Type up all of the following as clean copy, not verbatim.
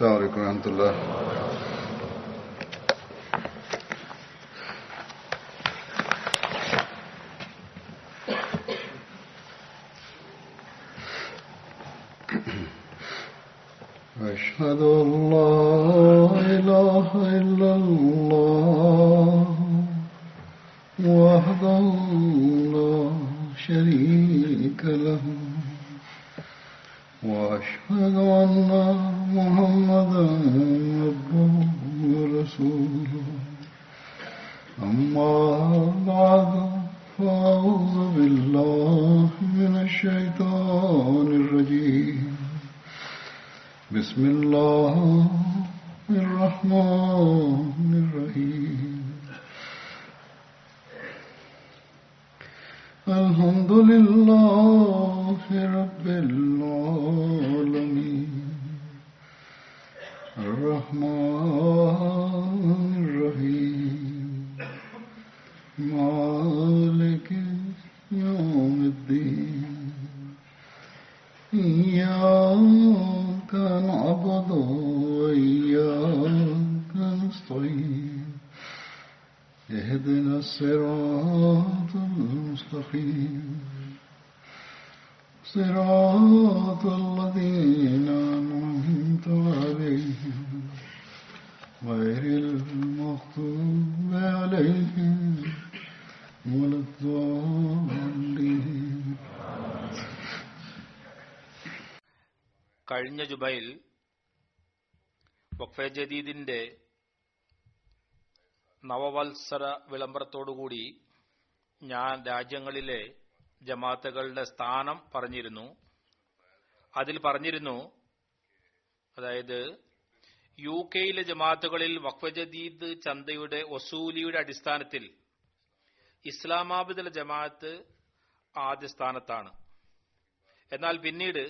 السلام عليكم ورحمة الله. أشهد أن لا إله إلا الله وحده لا شريك له وأشهد أن محمدا عبده ورسوله أما بعد فأعوذ بالله من الشيطان الرجيم بسم الله الرحمن الرحيم الحمد لله رب العالمين الرحمن الرحيم مالك يوم الدين إياك نعبد وإياك نستعين اهدنا الصراط المستقيم صراط الذين أنعمت عليهم غير المغضوب عليهم ولا الضالين. കഴിഞ്ഞ ജുബയിൽ വഖഫെ ജദീദിന്റെ നവവത്സര വിളംബരത്തോടുകൂടി ഞാൻ രാജ്യങ്ങളിലെ ജമാഅത്തുകളുടെ സ്ഥാനം പറഞ്ഞിരുന്നു. അതിൽ പറഞ്ഞിരുന്നു, അതായത് UK ജമാഅത്തുകളിൽ വഖഫ് ജദീദ് ചന്തയുടെ വസൂലിയുടെ അടിസ്ഥാനത്തിൽ ഇസ്ലാമാബാദിലെ ജമാഅത്ത് ആദ്യ സ്ഥാനത്താണ്. എന്നാൽ പിന്നീട്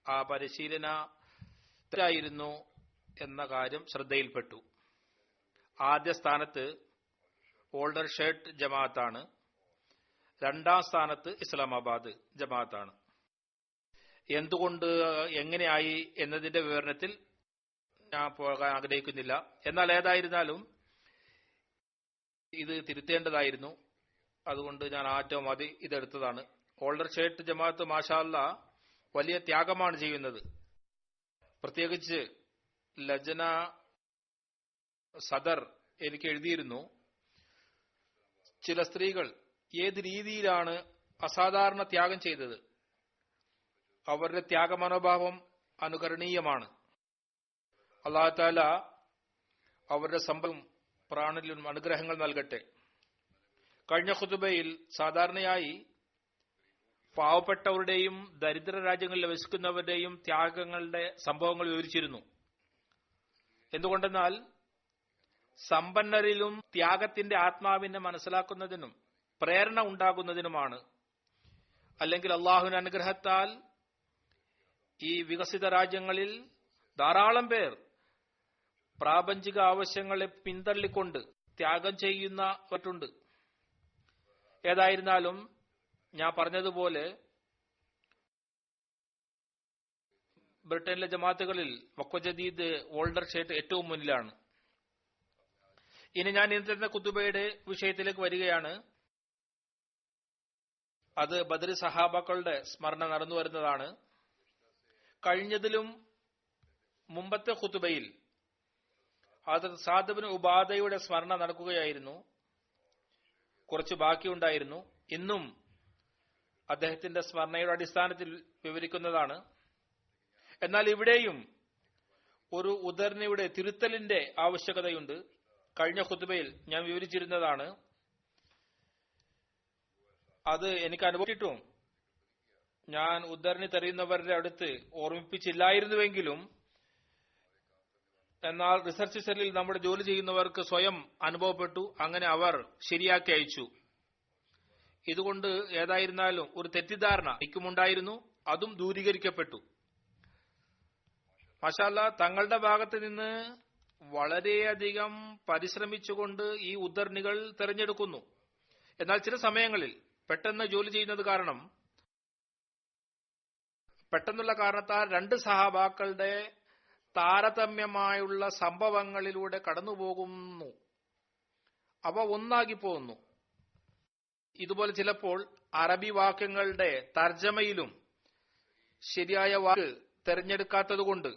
ആ പരിശീലനത്തിലായിരുന്നു എന്ന കാര്യം ശ്രദ്ധയിൽപ്പെട്ടു. ആദ്യ സ്ഥാനത്ത് ഓൾഡർ ഷേർട്ട് ജമാഅത്താണ്, രണ്ടാം സ്ഥാനത്ത് ഇസ്ലാമാബാദ് ജമാഅത്താണ്. എന്തുകൊണ്ട് എങ്ങനെയായി എന്നതിന്റെ വിവരണത്തിൽ ഞാൻ പോകാൻ ആഗ്രഹിക്കുന്നില്ല. എന്നാൽ ഏതായിരുന്നാലും ഇത് തിരുത്തേണ്ടതായിരുന്നു. അതുകൊണ്ട് ഞാൻ ഏറ്റവും ഇതെടുത്തതാണ്. ഓൾഡർ ഷേർട്ട് ജമാഅത്ത് മാഷാ അല്ലാ വലിയ ത്യാഗമാണ് ചെയ്യുന്നത്. പ്രത്യേകിച്ച് ലജ്ന സദർ എനിക്ക് എഴുതിയിരുന്നു, ചില സ്ത്രീകൾ ഏത് രീതിയിലാണ് അസാധാരണ ത്യാഗം ചെയ്തത്. അവരുടെ ത്യാഗമനോഭാവം അനുകരണീയമാണ്. അല്ലാഹു തആല അവരുടെ സമ്പത്തും പ്രാണനിലും അനുഗ്രഹങ്ങൾ നൽകട്ടെ. കഴിഞ്ഞ ഖുതുബയിൽ സാധാരണയായി പാവപ്പെട്ടവരുടെയും ദരിദ്ര രാജ്യങ്ങളിൽ വസിക്കുന്നവരുടെയും ത്യാഗങ്ങളുടെ സംഭവങ്ങൾ വിവരിച്ചിരുന്നു. എന്തുകൊണ്ടെന്നാൽ സമ്പന്നരിലും ത്യാഗത്തിന്റെ ആത്മാവിനെ മനസ്സിലാക്കുന്നതിനും പ്രേരണ ഉണ്ടാകുന്നതിനുമാണ്. അല്ലെങ്കിൽ അള്ളാഹുവിന്റെ അനുഗ്രഹത്താൽ ഈ വികസിത രാജ്യങ്ങളിൽ ധാരാളം പേർ പ്രാപഞ്ചിക ആവശ്യങ്ങളെ പിന്തള്ളിക്കൊണ്ട് ത്യാഗം ചെയ്യുന്നവരുണ്ട്. ഏതായിരുന്നാലും ഞാൻ പറഞ്ഞതുപോലെ ബ്രിട്ടനിലെ ജമാഅത്തുകളിൽ വഖഫ് ജദീദ് ഓൾഡർ ഷേർട്ട് ഏറ്റവും മുന്നിലാണ്. ഇനി ഞാൻ ഇന്നത്തെ കുതുബയുടെ വിഷയത്തിലേക്ക് വരികയാണ്. അത് ബദർ സഹാബാക്കളുടെ സ്മരണ നടന്നു വരുന്നതാണ്. കഴിഞ്ഞതിലും മുമ്പത്തെ ഖുതുബയിൽ ഹദ്റത്ത് സഅദ് ഇബ്നു ഉബാദയുടെ സ്മരണ നടക്കുകയായിരുന്നു. കുറച്ച് ബാക്കിയുണ്ടായിരുന്നു. ഇന്നും അദ്ദേഹത്തിന്റെ സ്മരണയുടെ അടിസ്ഥാനത്തിൽ വിവരിക്കുന്നതാണ്. എന്നാൽ ഇവിടെയും ഒരു ഉദ്ധരണിയുടെ തിരുത്തലിന്റെ ആവശ്യകതയുണ്ട്. കഴിഞ്ഞ ഖുതുബയിൽ ഞാൻ വിവരിച്ചിരുന്നതാണ്. അത് എനിക്ക് അനുഭവിച്ചിട്ടും ഞാൻ ഉദ്ധരണി തരുന്നവരുടെ അടുത്ത് ഓർമ്മിപ്പിച്ചില്ലായിരുന്നുവെങ്കിലും, എന്നാൽ റിസർച്ച് സെല്ലിൽ നമ്മുടെ ജോലി ചെയ്യുന്നവർക്ക് സ്വയം അനുഭവപ്പെട്ടു. അങ്ങനെ അവർ ശരിയാക്കി അയച്ചു. ഇതുകൊണ്ട് ഏതായിരുന്നാലും ഒരു തെറ്റിദ്ധാരണ എനിക്കുമുണ്ടായിരുന്നു. അതും ദൂരീകരിക്കപ്പെട്ടു. മാഷാ അല്ലാ, തങ്ങളുടെ ഭാഗത്ത് നിന്ന് വളരെയധികം പരിശ്രമിച്ചുകൊണ്ട് ഈ ഉദ്ധരണികൾ തെരഞ്ഞെടുക്കുന്നു. എന്നാൽ ചില സമയങ്ങളിൽ പെട്ടെന്ന് ജോലി ചെയ്യുന്നത് കാരണം പെട്ടെന്നുള്ള കാരണത്താൽ രണ്ട് സഹാബാക്കളുടെ താരതമ്യമായുള്ള സംഭവങ്ങളിലൂടെ കടന്നുപോകുന്നു. അവ ഒന്നാകി പോകുന്നു. ഇതുപോലെ ചിലപ്പോൾ അറബി വാക്യങ്ങളുടെ തർജ്ജമയിലും ശരിയായ വാക്ക് തെരഞ്ഞെടുക്കാത്തതുകൊണ്ട്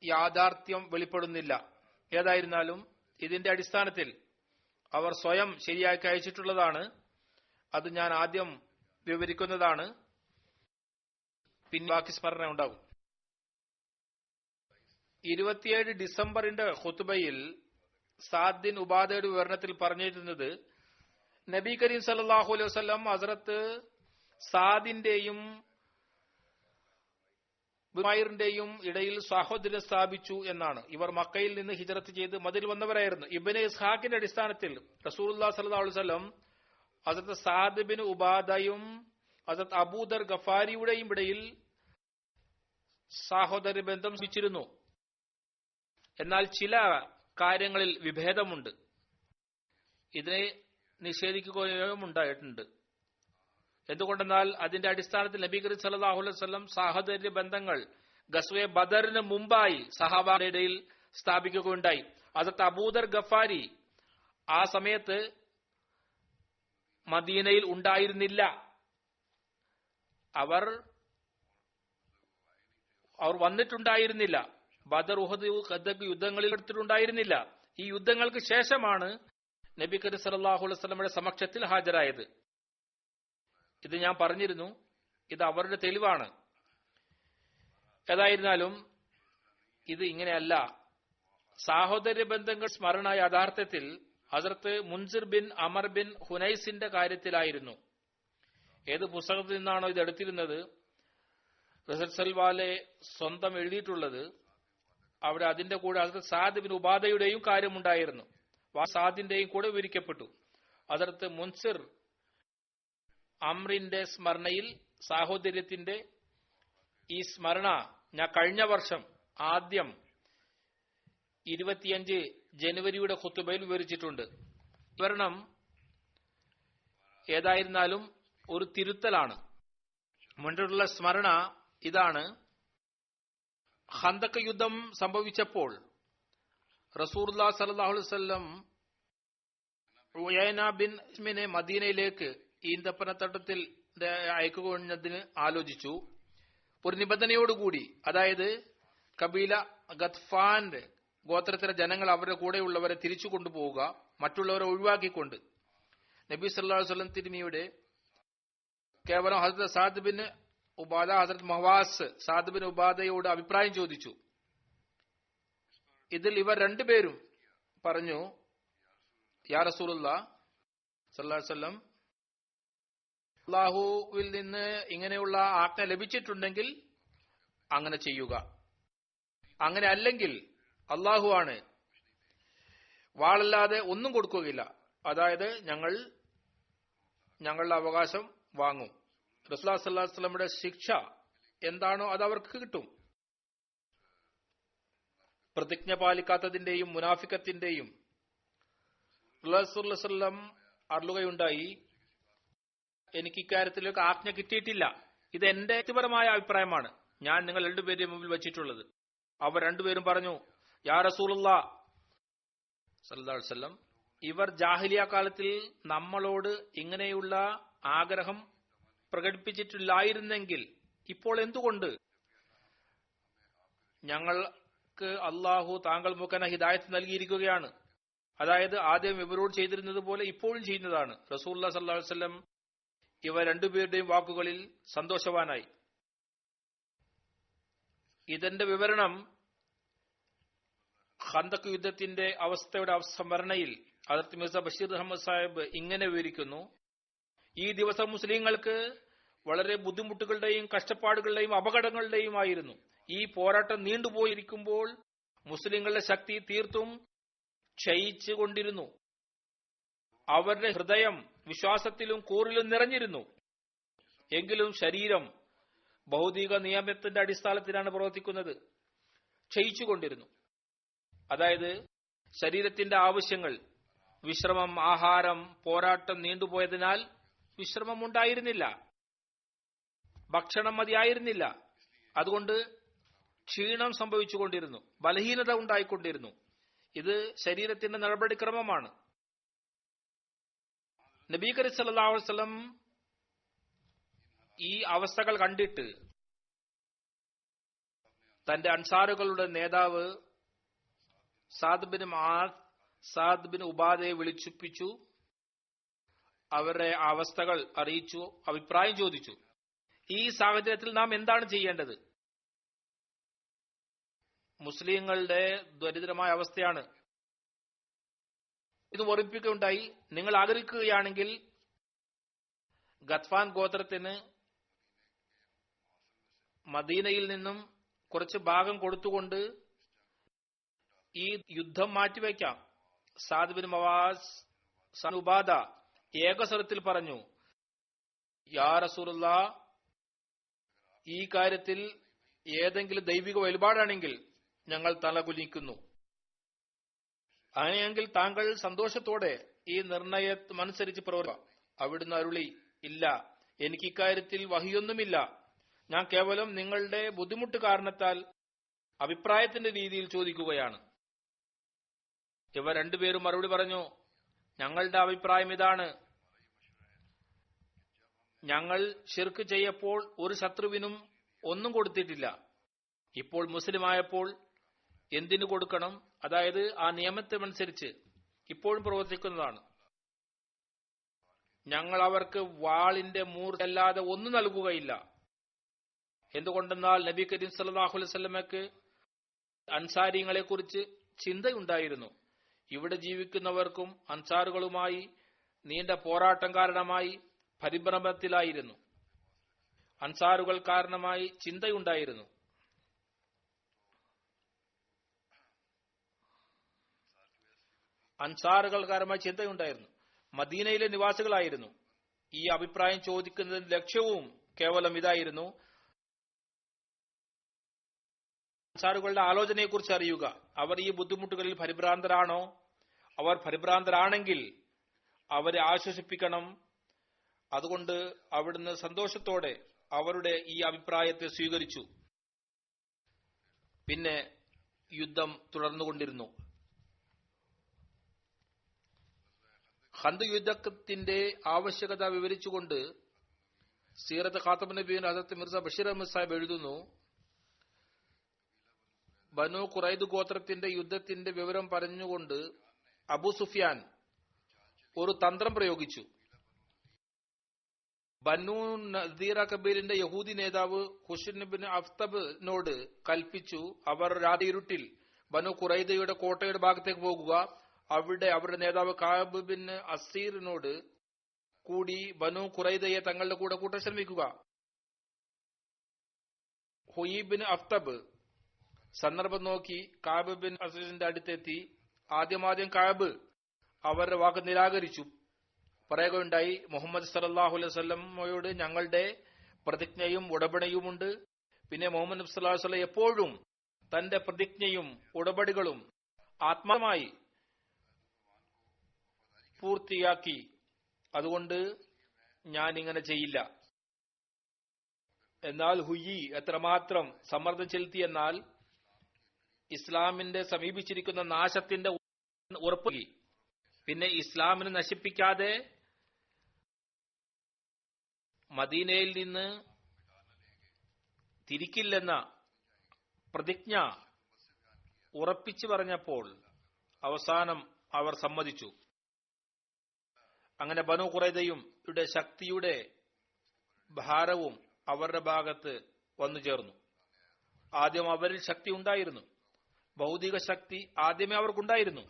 യാഥാർത്ഥ്യം വെളിപ്പെടുന്നില്ല. ഏതായിരുന്നാലും ഇതിന്റെ അടിസ്ഥാനത്തിൽ അവർ സ്വയം ശരിയാക്കി അയച്ചിട്ടുള്ളതാണ്. അത് ഞാൻ ആദ്യം വിവരിക്കുന്നതാണ്. പിന്നെ ബാക്കി സ്മരണ ഉണ്ടാകും. 27 ഡിസംബറിന്റെ ഖുത്ബയിൽ സാദ് ബിൻ ഉബാദയുടെ വിവരണത്തിൽ പറഞ്ഞിരുന്നത്, നബി കരീം സല്ലല്ലാഹു അലൈഹി വസല്ലം ഹസ്രത്ത് സാദിന്റെയും ബുമൈറിന്റെയും ഇടയിൽ സഹോദര്യം സ്ഥാപിച്ചു എന്നാണ്. ഇവർ മക്കയിൽ നിന്ന് ഹിജ്റത്ത് ചെയ്ത് മദീനയിൽ വന്നവരായിരുന്നു. ഇബ്നു ഇസ്ഹാഖിന്റെ അടിസ്ഥാനത്തിൽ റസൂലുള്ളാഹി സ്വല്ലല്ലാഹു അലൈഹി വസല്ലം ഹസ്രത്ത് സാദ് ബിൻ ഉബാദയും ഹസ്രത്ത് അബൂദർ ഗഫാരിയുടെയും ഇടയിൽ സഹോദര ബന്ധം സ്ഥാപിച്ചിരുന്നു. എന്നാൽ ചില കാര്യങ്ങളിൽ വിഭേദമുണ്ട്. ഇതിനെ നിഷേധിക്കുകയും ഉണ്ടായിട്ടുണ്ട്. എന്തുകൊണ്ടെന്നാൽ അതിന്റെ അടിസ്ഥാനത്തിൽ നബി കരീം സല്ലല്ലാഹു അലൈഹി വസല്ലം സാഹോദര്യ ബന്ധങ്ങൾ ഗസ്വേ ബദറിന് മുമ്പായി സഹാബായുടെ ഇടയിൽ സ്ഥാപിക്കുകയുണ്ടായി. ഹസ്രത്ത് അബൂദർ ഗഫാരി ആ സമയത്ത് മദീനയിൽ ഉണ്ടായിരുന്നില്ല. അവർ വന്നിട്ടുണ്ടായിരുന്നില്ല. ബദർ, ഉഹദ്, ഖദർ യുദ്ധങ്ങളിൽ എടുത്തിട്ടുണ്ടായിരുന്നില്ല. ഈ യുദ്ധങ്ങൾക്ക് ശേഷമാണ് നബി കരീം സല്ലല്ലാഹു അലൈഹി വസല്ലമയുടെ സമക്ഷത്തിൽ ഹാജരായത്. ഇത് ഞാൻ പറഞ്ഞിരുന്നു. ഇത് അവരുടെ തെളിവാണ്. ഏതായിരുന്നാലും ഇത് ഇങ്ങനെയല്ല. സാഹോദര്യ ബന്ധങ്ങൾ സ്മരണ യഥാർത്ഥത്തിൽ ഹസ്രത്ത് മുൻസിർ ബിൻ അമർ ബിൻ ഹുനൈസിന്റെ കാര്യത്തിലായിരുന്നു. ഏത് പുസ്തകത്തിൽ നിന്നാണോ ഇത് എടുത്തിരുന്നത്, റസൽ സൽവാലെ സ്വന്തം എഴുതിയിട്ടുള്ളത്, അവിടെ അതിന്റെ കൂടെ ഹസ്രത്ത് സാദ് ബിൻ ഉബാദയുടെയും കാര്യമുണ്ടായിരുന്നു. സാദിന്റെയും കൂടെ വിവരിക്കപ്പെട്ടു. ഹസ്രത്ത് മുൻസിർ അമ്രിന്റെ സ്മരണയിൽ സാഹോദര്യത്തിന്റെ ഈ സ്മരണ ഞാൻ കഴിഞ്ഞ വർഷം ആദ്യം 25 ജനുവരിയുടെ ഖുത്ബയിൽ വിവരിച്ചിട്ടുണ്ട്. വിവരണം ഏതായിരുന്നാലും ഒരു തിരുത്തലാണ്. മുന്നിലുള്ള സ്മരണ ഇതാണ്. ഖന്തഖ് യുദ്ധം സംഭവിച്ചപ്പോൾ റസൂലുള്ളാഹി സ്വല്ലല്ലാഹു അലൈഹി വസല്ലം ഉയൈന ബിൻ ഇസ്മിനെ മദീനയിലേക്ക് ഈന്തപ്പനത്തട്ടത്തിൽ അയക്കുന്നതിന് ആലോചിച്ചു. ഒരു നിബന്ധനയോടുകൂടി, അതായത് കബീല ഗത്ഫാന്റെ ഗോത്രത്തിലെ ജനങ്ങൾ അവരുടെ കൂടെയുള്ളവരെ തിരിച്ചു കൊണ്ടുപോവുക, മറ്റുള്ളവരെ ഒഴിവാക്കിക്കൊണ്ട്. നബി സല്ലല്ലാഹു അലൈഹി വസല്ലം തിരുമിയുടെ കേവലം ഹസ്രത്ത് സാദ് ബിൻ ഉബാദ, ഹസ്രത്ത് മഹവാസ് സാദ് ബിൻ ഉബാദയോട് അഭിപ്രായം ചോദിച്ചു. ഇതിൽ ഇവർ രണ്ടുപേരും പറഞ്ഞു, യാ റസൂലുള്ളാഹ് സല്ലല്ലാഹു അലൈഹി വസല്ലം, അല്ലാഹുവിൽ നിന്ന് ഇങ്ങനെയുള്ള ആജ്ഞ ലഭിച്ചിട്ടുണ്ടെങ്കിൽ അങ്ങനെ ചെയ്യുക. അങ്ങനെ അല്ലെങ്കിൽ അല്ലാഹു ആണ്, വാളല്ലാതെ ഒന്നും കൊടുക്കുകയില്ല. അതായത് ഞങ്ങളുടെ അവകാശം വാങ്ങും. റസൂലുള്ളാഹി സ്വല്ലല്ലാഹു അലൈഹി വസല്ലമയുടെ ശിക്ഷ എന്താണോ അത് അവർക്ക് കിട്ടും. പ്രതിജ്ഞ പാലിക്കാത്തതിന്റെയും മുനാഫിക്കത്തിന്റെയും റസൂലുള്ളാഹി സ്വല്ലല്ലാഹു അലൈഹി വസല്ലം അരുളുകയുണ്ടായി, എനിക്ക് ഇക്കാര്യത്തിലേക്ക് ആജ്ഞ കിട്ടിയിട്ടില്ല. ഇത് എന്റെ വ്യക്തിപരമായ അഭിപ്രായമാണ് ഞാൻ നിങ്ങൾ രണ്ടുപേരുടെയും മുമ്പിൽ വെച്ചിട്ടുള്ളത്. അവർ രണ്ടുപേരും പറഞ്ഞു, യാ റസൂലുള്ളാഹി സ്വല്ലല്ലാഹു അലൈഹി വസല്ലം, ഇവർ ജാഹിലിയ കാലത്തിൽ നമ്മളോട് ഇങ്ങനെയുള്ള ആഗ്രഹം പ്രകടിപ്പിച്ചിട്ടില്ലായിരുന്നെങ്കിൽ ഇപ്പോൾ എന്തുകൊണ്ട് ഞങ്ങൾക്ക് അള്ളാഹു താങ്കൾ മുഖേന ഹിദായത്ത് നൽകിയിരിക്കുകയാണ്. അതായത് ആദ്യം ഇവരോട് ചെയ്തിരുന്നത് പോലെ ഇപ്പോഴും ചെയ്യുന്നതാണ്. റസൂലുള്ളാഹി സ്വല്ലല്ലാഹു അലൈഹി വസല്ലം ഇവ രണ്ടുപേരുടെയും വാക്കുകളിൽ സന്തോഷവാനായി. ഇതിന്റെ വിവരണം ഖന്തഖ് യുദ്ധത്തിന്റെ അവസ്ഥയുടെ സ്മരണയിൽ ഹദരത്ത് മിർസ ബഷീർ അഹമ്മദ് സാഹിബ് ഇങ്ങനെ വിവരിക്കുന്നു. ഈ ദിവസം മുസ്ലിങ്ങൾക്ക് വളരെ ബുദ്ധിമുട്ടുകളുടെയും കഷ്ടപ്പാടുകളുടെയും അപകടങ്ങളുടെയും ആയിരുന്നു. ഈ പോരാട്ടം നീണ്ടുപോയിരിക്കുമ്പോൾ മുസ്ലിങ്ങളുടെ ശക്തി തീർത്തും ക്ഷയിച്ചുകൊണ്ടിരുന്നു. അവരുടെ ഹൃദയം വിശ്വാസത്തിലും കൂറിലും നിറഞ്ഞിരുന്നു. എങ്കിലും ശരീരം ഭൗതിക നിയമത്തിന്റെ അടിസ്ഥാനത്തിലാണ് പ്രവർത്തിക്കുന്നത്, ക്ഷയിച്ചുകൊണ്ടിരുന്നു. അതായത് ശരീരത്തിന്റെ ആവശ്യങ്ങൾ, വിശ്രമം, ആഹാരം, പോരാട്ടം നീണ്ടുപോയതിനാൽ വിശ്രമം ഉണ്ടായിരുന്നില്ല, ഭക്ഷണം മതിയായിരുന്നില്ല. അതുകൊണ്ട് ക്ഷീണം സംഭവിച്ചുകൊണ്ടിരുന്നു, ബലഹീനത ഉണ്ടായിക്കൊണ്ടിരുന്നു. ഇത് ശരീരത്തിന്റെ നടപടിക്രമമാണ്. നബി കരീം സല്ലല്ലാഹു അലൈഹി വസല്ലം ഈ അവസ്ഥകൾ കണ്ടിട്ട് തന്റെ അൻസാറുകളുടെ നേതാവ് സാദ് ബിൻ ഉബാദയെ വിളിച്ചുപ്പിച്ചു. അവരുടെ അവസ്ഥകൾ അറിയിച്ചു, അഭിപ്രായം ചോദിച്ചു. ഈ സാഹചര്യത്തിൽ നാം എന്താണ് ചെയ്യേണ്ടത്? മുസ്ലിങ്ങളുടെ ദരിദ്രമായ അവസ്ഥയാണ്. ഇത് ഓർമ്മിപ്പിക്കുകയുണ്ടായി, നിങ്ങൾ ആഗ്രഹിക്കുകയാണെങ്കിൽ ഗത്ഫാൻ ഗോത്രത്തിന് മദീനയിൽ നിന്നും കുറച്ച് ഭാഗം കൊടുത്തുകൊണ്ട് ഈ യുദ്ധം മാറ്റിവെക്കാം. സാദ് ബിൻ ഉബാദ ഏകസ്വരത്തിൽ പറഞ്ഞു, യാ റസൂലുള്ളാഹ്, ഈ കാര്യത്തിൽ ഏതെങ്കിലും ദൈവിക വഴിപാടാണെങ്കിൽ ഞങ്ങൾ തലകുനിക്കുന്നു. അങ്ങനെയെങ്കിൽ താങ്കൾ സന്തോഷത്തോടെ ഈ നിർണയമനുസരിച്ച് പ്രവർത്തിക്കുക. അവിടുന്ന് അരുളി, ഇല്ല, എനിക്ക് ഇക്കാര്യത്തിൽ വഹിയൊന്നുമില്ല. ഞാൻ കേവലം നിങ്ങളുടെ ബുദ്ധിമുട്ട് കാരണത്താൽ അഭിപ്രായത്തിന്റെ രീതിയിൽ ചോദിക്കുകയാണ്. ഇവർ രണ്ടുപേരും മറുപടി പറഞ്ഞു, ഞങ്ങളുടെ അഭിപ്രായം ഇതാണ്. ഞങ്ങൾ ശിർക്ക് ചെയ്യപ്പോൾ ഒരു ശത്രുവിനും ഒന്നും കൊടുത്തിട്ടില്ല. ഇപ്പോൾ മുസ്ലിമായപ്പോൾ എന്തിനു കൊടുക്കണം? അതായത് ആ നിയമത്തിനനുസരിച്ച് ഇപ്പോഴും പ്രവർത്തിക്കുന്നതാണ്. ഞങ്ങൾ അവർക്ക് വാളിന്റെ മൂർച്ചയല്ലാതെ ഒന്നും നൽകുകയില്ല. എന്തുകൊണ്ടെന്നാൽ നബി കരീം സല്ലല്ലാഹു അലൈഹി വസല്ലമയ്ക്ക് അൻസാരികളെ കുറിച്ച് ചിന്തയുണ്ടായിരുന്നു. ഇവിടെ ജീവിക്കുന്നവർക്കും അൻസാറുകളുമായി നീണ്ട പോരാട്ടം കാരണമായി പരിഭ്രമത്തിലായിരുന്നു. അൻസാറുകൾ കാരണമായി ചിന്തയുണ്ടായിരുന്നു. അൻസാറുകൾ കാരണമായി ചിന്തയുണ്ടായിരുന്നു. മദീനയിലെ നിവാസികളായിരുന്നു. ഈ അഭിപ്രായം ചോദിക്കുന്നതിന്റെ ലക്ഷ്യവും കേവലം ഇതായിരുന്നു, അൻസാറുകളുടെ ആലോചനയെക്കുറിച്ച് അറിയുക. അവർ ഈ ബുദ്ധിമുട്ടുകളിൽ പരിഭ്രാന്തരാണോ? അവർ പരിഭ്രാന്തരാണെങ്കിൽ അവരെ ആശ്വസിപ്പിക്കണം. അതുകൊണ്ട് അവിടുന്ന് സന്തോഷത്തോടെ അവരുടെ ഈ അഭിപ്രായത്തെ സ്വീകരിച്ചു. പിന്നെ യുദ്ധം തുടർന്നുകൊണ്ടിരുന്നു. ഖന്ദഖ് യുദ്ധത്തിന്റെ ആവശ്യകത വിവരിച്ചുകൊണ്ട് സീറത്ത് ഖാത്തബ് നബിയുടെ ഹദരത്ത് മിർസ ബഷീർ അഹമ്മദ് സാഹിബ് എഴുതുന്നു, ബനു ഖുറൈദ് ഗോത്രത്തിന്റെ യുദ്ധത്തിന്റെ വിവരം പറഞ്ഞുകൊണ്ട് അബൂ സുഫിയാൻ ഒരു തന്ത്രം പ്രയോഗിച്ചു. ബനു നദീറ കബീലിന്റെ യഹൂദി നേതാവ് ഹുശൈൻ ബിൻ അഫ്തബിനോട് കൽപ്പിച്ചു, അവർ രാത്രി ഇരുട്ടിൽ ബനു ഖുറൈദയുടെ കോട്ടയുടെ ഭാഗത്തേക്ക് പോകുക. അവിടെ അവരുടെ നേതാവ് കഅബ് ബിൻ അസീറിനോട് കൂടി ബനു ഖുറൈദയെ തങ്ങളുടെ കൂടെ കൂട്ടാൻ ശ്രമിക്കുക. ഹുയ് ബിൻ അഫ്തബ് സന്ദർഭം നോക്കി കഅബ് ബിൻ അസീറിന്റെ അടുത്തെത്തി. ആദ്യം കഅബ് അവരുടെ വാക്ക് നിരാകരിച്ചു. പറയുകയുണ്ടായി, മുഹമ്മദ് സല്ലല്ലാഹു അലൈഹി വസല്ലമയോട് ഞങ്ങളുടെ പ്രതിജ്ഞയും ഉടമ്പടിയുമുണ്ട്. പിന്നെ മുഹമ്മദ് നബി സല്ലല്ലാഹു അലൈഹി വസല്ലം എപ്പോഴും തന്റെ പ്രതിജ്ഞയും ഉടമ്പടികളും ആത്മാർത്ഥമായി പൂർത്തിയാക്കി. അതുകൊണ്ട് ഞാൻ ഇങ്ങനെ ചെയ്യില്ല. എന്നാൽ ഹുയി എത്രമാത്രം സമ്മർദ്ദം ചെലുത്തിയെന്നാൽ ഇസ്ലാമിന്റെ സമീപിച്ചിരിക്കുന്ന നാശത്തിന്റെ ഉറപ്പ്. പിന്നെ ഇസ്ലാമിനെ നശിപ്പിക്കാതെ മദീനയിൽ നിന്ന് തിരിക്കില്ലെന്ന പ്രതിജ്ഞ ഉറപ്പിച്ചു പറഞ്ഞപ്പോൾ അവസാനം അവർ സമ്മതിച്ചു. അങ്ങനെ ബനു ഖുറൈദയും ശക്തിയുടെ ഭാരവും അവരുടെ ഭാഗത്ത് വന്നു ചേർന്നു. ആദ്യം അവരിൽ ശക്തി ഉണ്ടായിരുന്നു, ഭൗതിക ശക്തി ആദ്യമേ അവർക്കുണ്ടായിരുന്നു.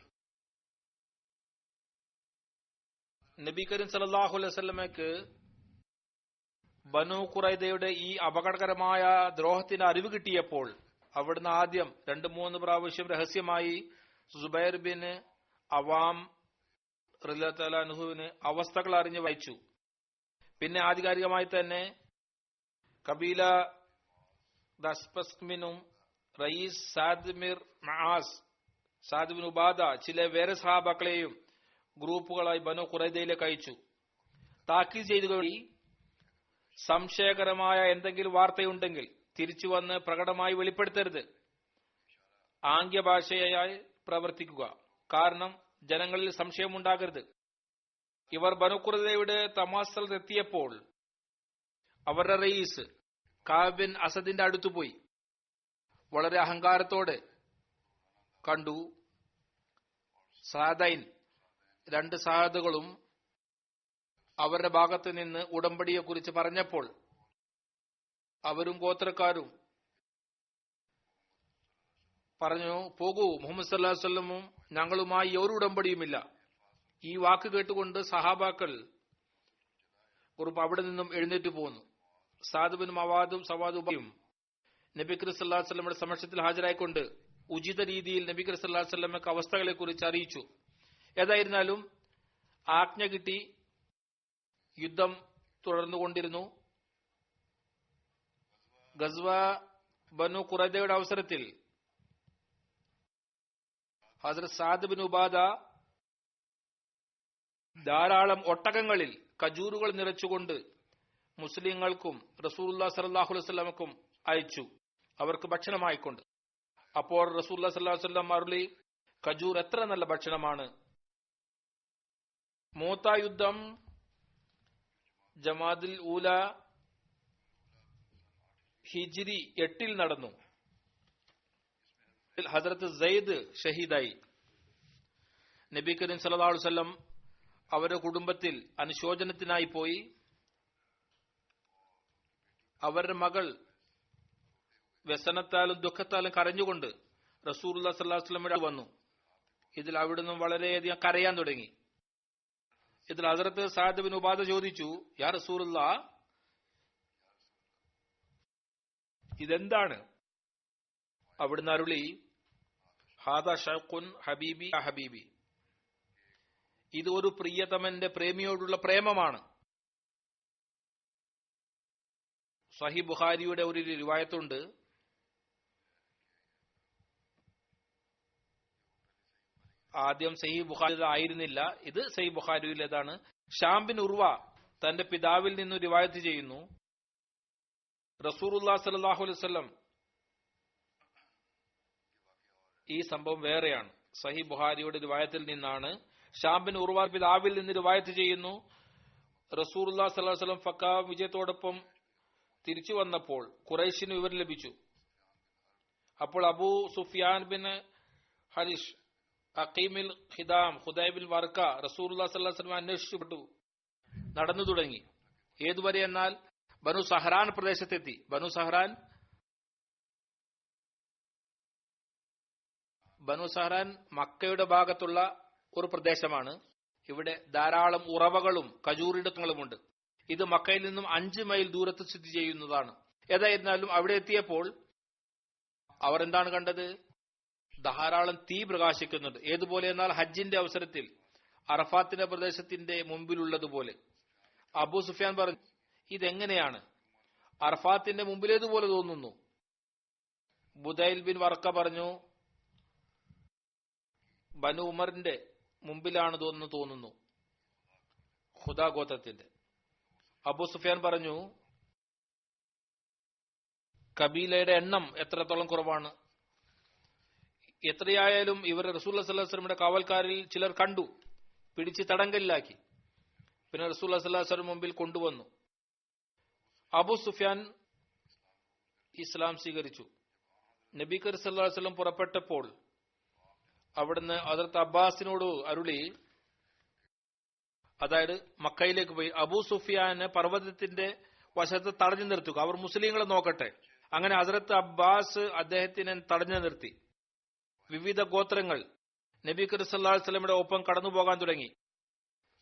നബി കരീം സല്ലല്ലാഹു അലൈഹി വസല്ലമയ്ക്ക് ബനു ഖുറൈദയുടെ ഈ അപകടകരമായ ദ്രോഹത്തിന് അറിവ് കിട്ടിയപ്പോൾ അവിടുന്ന് ആദ്യം 2-3 പ്രാവശ്യം രഹസ്യമായി സുബൈർ ബിൻ അവാം റളിയല്ലാഹു അൻഹുവിന് അവസ്ഥകൾ അറിഞ്ഞു വായിച്ചു. പിന്നെ ആധികാരികമായി തന്നെ കബീല ദസ്പസ്മിനും റയീസ് സാദ് മിർ മആസ്, സാദ് ബിൻ ഉബാദ, ചില വേറെ സഹാബാക്കളെയും ഗ്രൂപ്പുകളായി ബനു ഖുറൈദയിലേക്ക് അയച്ചു. താക്കീത് ചെയ്തുകൊണ്ട് സംശയകരമായ എന്തെങ്കിലും വാർത്തയുണ്ടെങ്കിൽ തിരിച്ചു വന്ന് പ്രകടമായി വെളിപ്പെടുത്തരുത്. ആംഗ്യഭാഷയായി പ്രവർത്തിക്കുക. കാരണം ജനങ്ങളിൽ സംശയമുണ്ടാകരുത്. ഇവർ ബനു ഖുറൈദയുടെ തമാസലെത്തിയപ്പോൾ അവരുടെ റയീസ് കഅബ് ബിൻ അസദിന്റെ അടുത്തുപോയി വളരെ അഹങ്കാരത്തോടെ കണ്ടു. സാദൈൻ രണ്ട് സഹാദുകളും അവരുടെ ഭാഗത്ത് നിന്ന് ഉടമ്പടിയെക്കുറിച്ച് പറഞ്ഞപ്പോൾ അവരും ഗോത്രക്കാരും പറഞ്ഞു, പോകൂ, മുഹമ്മദ് സല്ലല്ലാഹു അലൈഹി വസല്ലമും ഞങ്ങളുമായി ഒരു ഉടമ്പടിയുമില്ല. ഈ വാക്ക് കേട്ടുകൊണ്ട് സഹാബാക്കൾ കുറിപ്പ് അവിടെ നിന്നും എഴുന്നേറ്റ് പോന്നു. സാദ് ബിൻ മവാദും സവാദുബയും നബി കരീം സല്ലല്ലാഹു അലൈഹി വസല്ലമയുടെ സമക്ഷത്തിൽ ഹാജരായിക്കൊണ്ട് ഉചിത രീതിയിൽ നബി കരീം സല്ലല്ലാഹു അലൈഹി വസല്ലമയ്ക്ക് അവസ്ഥകളെ കുറിച്ച് അറിയിച്ചു. ഏതായിരുന്നാലും ആജ്ഞ കിട്ടി. യുദ്ധം തുടർന്നുകൊണ്ടിരുന്നു. ഗസ്വ ബനു ഖുറൈദയുടെ അവസരത്തിൽ ഹസ്രത്ത് സാദ് ബിൻ ഉബാദ ധാരാളം ഒട്ടകങ്ങളിൽ ഖജൂറുകൾ നിറച്ചുകൊണ്ട് മുസ്ലിങ്ങൾക്കും റസൂലുള്ളാഹി സ്വല്ലല്ലാഹു അലൈഹി വസല്ലമക്കും അയച്ചു, അവർക്ക് ഭക്ഷണമായിക്കൊണ്ട്. അപ്പോൾ റസൂലുള്ളാഹി സ്വല്ലല്ലാഹു അലൈഹി വസല്ലം അരുളി, ഖജൂർ എത്ര നല്ല ഭക്ഷണമാണ്. മൂത്ത യുദ്ധം ജമാദിൽ ഊല ഹിജ്രി 8 നടന്നു. ഹസ്രത്ത് സയ്യിദ് ഷഹീദായി. നബി കരീം സല്ലല്ലാഹു അലൈഹി വസല്ലം അവരുടെ കുടുംബത്തിൽ അനുശോചനത്തിനായി പോയി. അവരുടെ മകൾ വ്യസനത്താലും ദുഃഖത്താലും കരഞ്ഞുകൊണ്ട് റസൂലുള്ളാഹി സ്വല്ലല്ലാഹു അലൈഹി വസല്ലമയുടെ വന്നു. ഇതിൽ അവിടുന്ന് വളരെയധികം കരയാൻ തുടങ്ങി. ഇതിൽ ഹസ്രത്ത് സഅദ് ബിൻ ഉബാദ ചോദിച്ചു, യാ റസൂലുള്ളാഹ്, ഇതെന്താണ്? അവിടുന്ന് അരുളി, ഹാദാ ഷൗഖുൻ ഹബീബി ഹബീബി, ഇത് ഒരു പ്രിയതമന്റെ പ്രേമിയോടുള്ള പ്രേമമാണ്. സഹീഹ് ബുഖാരിയുടെ ഒരു റിവായത്തുണ്ട്, ആദ്യം സഹീഹ് ബുഖാരി ആയിരുന്നില്ല, ഇത് സഹീഹ് ബുഖാരിയിലേതാണ്. ഷാം ബിൻ ഉർവ തന്റെ പിതാവിൽ നിന്ന് റിവായത്ത് ചെയ്യുന്നു, റസൂലുള്ളാഹി സ്വല്ലല്ലാഹു അലൈഹി വസല്ലം, ഈ സംഭവം വേറെയാണ്, സഹീഹ് ബുഖാരിയുടെ റിവായത്തിൽ നിന്നാണ്. ഷാം ബിൻ ഉർവ പിതാവിൽ നിന്ന് റിവായത്ത് ചെയ്യുന്നു, റസൂലുള്ളാഹി സ്വല്ലല്ലാഹു അലൈഹി വസല്ലം ഫക്ക വിജയത്തോടൊപ്പം തിരിച്ചു വന്നപ്പോൾ ഖുറൈശിന് വിവരം ലഭിച്ചു. അപ്പോൾ അബൂ സുഫിയാൻ ബിൻ ഹരിഷ് അഖീമിൽ ഖിദാം ഖുദൈബിൽ വർക്ക റസൂലുള്ളാഹി സ്വല്ലല്ലാഹു അലൈഹി വസല്ലം അന്വേഷിച്ചു നടന്നു തുടങ്ങി. ഏതുവരെ എന്നാൽ ബനു സഹ്റാൻ പ്രദേശത്തെത്തി. ബനു സഹ്റാൻ മക്കയുടെ ഭാഗത്തുള്ള ഒരു പ്രദേശമാണ്. ഇവിടെ ധാരാളം ഉറവകളും ഖജൂറിടങ്ങളുമുണ്ട്. ഇത് മക്കയിൽ നിന്നും 5 മൈൽ ദൂരത്ത് സ്ഥിതി ചെയ്യുന്നതാണ്. ഏതായിരുന്നാലും അവിടെ എത്തിയപ്പോൾ അവർ എന്താണ് കണ്ടത്? ധാരാളം തീ പ്രകാശിക്കുന്നുണ്ട്. ഏതുപോലെ എന്നാൽ ഹജ്ജിന്റെ അവസരത്തിൽ അറഫാത്തിന്റെ പ്രദേശത്തിന്റെ മുമ്പിലുള്ളതുപോലെ. അബൂ സുഫിയാൻ പറഞ്ഞു, ഇതെങ്ങനെയാണ്? അറഫാത്തിന്റെ മുമ്പിലേതുപോലെ തോന്നുന്നു. ബുദൈൽ ബിൻ വർക്ക പറഞ്ഞു, ബനു ഉമറിന്റെ മുമ്പിലാണ് തോന്നുന്നു, ഖുദാ ഗോത്രത്തിന്റെ. അബൂ സുഫിയാൻ പറഞ്ഞു, കബീലയുടെ എണ്ണം എത്രത്തോളം കുറവാണ്. എത്രയായാലും ഇവർ റസൂലുള്ളാഹി സ്വല്ലല്ലാഹു അലൈഹി വസല്ലമയുടെ കാവൽക്കാരിൽ ചിലർ കണ്ടു, പിടിച്ച് തടങ്കലിലാക്കി. പിന്നെ റസൂലുള്ളാഹി സ്വല്ലല്ലാഹു അലൈഹി വസല്ലം മുമ്പിൽ കൊണ്ടുവന്നു. അബൂ സുഫിയാൻ ഇസ്ലാം സ്വീകരിച്ചു. നബി കരീം സല്ലല്ലാഹു അലൈഹി വസല്ലം പുറപ്പെട്ടപ്പോൾ അവിടുന്ന് ഹദ്റത്ത് അബ്ബാസിനോട് അരുളി, അതായത് മക്കയിലേക്ക് പോയി അബൂ സുഫിയാനെ പർവ്വതത്തിന്റെ വശത്ത് തടഞ്ഞു നിർത്തുക, അവർ മുസ്ലിങ്ങളെ നോക്കട്ടെ. അങ്ങനെ ഹദ്റത്ത് അബ്ബാസ് അദ്ദേഹത്തിനെ തടഞ്ഞു നിർത്തി. വിവിധ ഗോത്രങ്ങൾ നബി കരീം സല്ലല്ലാഹു അലൈഹി വസല്ലമയുടെ ഒപ്പം കടന്നുപോകാൻ തുടങ്ങി.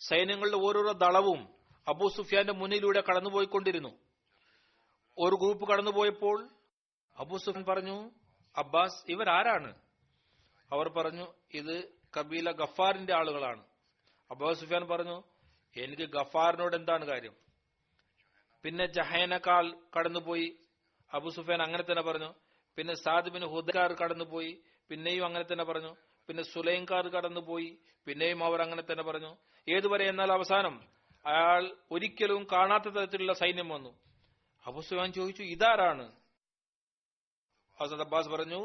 സൈന്യങ്ങളുടെ ഓരോരോ ദളവും അബൂ സുഫിയാന്റെ മുന്നിലൂടെ കടന്നുപോയിക്കൊണ്ടിരുന്നു. ഒരു ഗ്രൂപ്പ് കടന്നുപോയപ്പോൾ അബൂ സുഫിയാൻ പറഞ്ഞു, അബ്ബാസ്, ഇവരാരാണ്? അവർ പറഞ്ഞു, ഇത് കബീല ഗഫാറിന്റെ ആളുകളാണ്. അബൂ സുഫിയാൻ പറഞ്ഞു, എനിക്ക് ഗഫാറിനോട് എന്താണ് കാര്യം? പിന്നെ ജഹേനക്കാൾ കടന്നുപോയി. അബൂ സുഫിയാൻ അങ്ങനെ തന്നെ പറഞ്ഞു. പിന്നെ സാദ് ബിൻ ഹുദൈർ കടന്നുപോയി. പിന്നെയും അങ്ങനെ തന്നെ പറഞ്ഞു. പിന്നെ സുലൈംകാർ കടന്നുപോയി. പിന്നെയും അവർ അങ്ങനെ തന്നെ പറഞ്ഞു. ഏതുവരെ എന്നാൽ അവസാനം അയാൾ ഒരിക്കലും കാണാത്ത തരത്തിലുള്ള സൈന്യം വന്നു. അബൂ സുഫിയാൻ ചോദിച്ചു, ഇതാരാണ്? ഹസ്രത്ത് അബ്ബാസ് പറഞ്ഞു,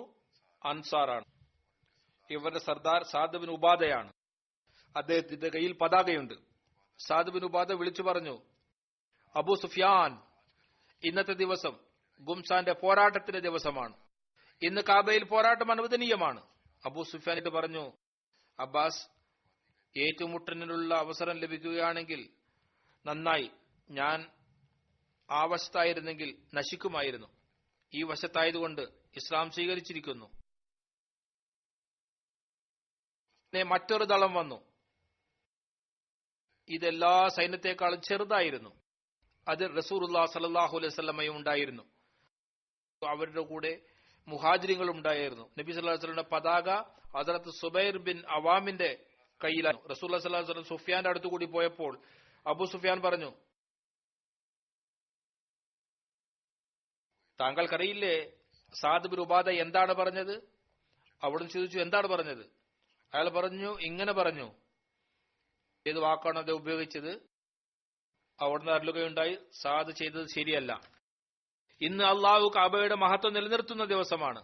അൻസാറാണ്. ഇവരുടെ സർദാർ സാദ് ബിൻ ഉബാദയാണ്. അദ്ദേഹത്തിന്റെ കയ്യിൽ പതാകയുണ്ട്. സാദ് ബിൻ ഉബാദ വിളിച്ചു പറഞ്ഞു, അബൂ സുഫിയാൻ, ഇന്നത്തെ ദിവസം ഗുംസാന്റെ പോരാട്ടത്തിന്റെ ദിവസമാണ്. ഇന്ന് കാബയിൽ പോരാട്ടം അനുവദനീയമാണ്. അബൂ സുഫിയാൻ ഇത് പറഞ്ഞു, അബ്ബാസ്, ഏറ്റുമുട്ടലിനുള്ള അവസരം ലഭിക്കുകയാണെങ്കിൽ നന്നായി. ഞാൻ ആ വശത്തായിരുന്നെങ്കിൽ നശിക്കുമായിരുന്നു. ഈ വശത്തായതുകൊണ്ട് ഇസ്ലാം സ്വീകരിച്ചിരിക്കുന്നു. മറ്റൊരു ദളം വന്നു. ഇതെല്ലാ സൈന്യത്തെക്കാളും ചെറുതായിരുന്നു. അതിൽ റസൂലുള്ളാഹി സ്വല്ലല്ലാഹു അലൈഹി വസല്ലമയും ഉണ്ടായിരുന്നു. അവരുടെ കൂടെ മുഹാജിരികളും ഉണ്ടായിരുന്നു. നബി സല്ലല്ലാഹു അലൈഹി വസല്ലമയുടെ പതാക ഹദ്റത്ത് സുബൈർ ബിൻ അവാമിന്റെ കയ്യിലാണ്. റസൂലുള്ളാഹി സ്വല്ലല്ലാഹു അലൈഹി വസല്ലം സുഫിയാന്റെ അടുത്തുകൂടി പോയപ്പോൾ അബൂ സുഫിയാൻ പറഞ്ഞു, താങ്കൾക്കറിയില്ലേ സാദ് ബിൻ ഉബാദ എന്താണ് പറഞ്ഞത്? അവിടുന്ന് ചോദിച്ചു, എന്താണ് പറഞ്ഞത്? അയാൾ പറഞ്ഞു, ഇങ്ങനെ പറഞ്ഞു. ഏത് വാക്കാണ് അത് ഉപയോഗിച്ചത്? അവിടുന്ന് അറിയുകയുണ്ടായി, സാദ് ചെയ്തത് ശരിയല്ല. ഇന്ന് അള്ളാഹു കാബയുടെ മഹത്വം നിലനിർത്തുന്ന ദിവസമാണ്.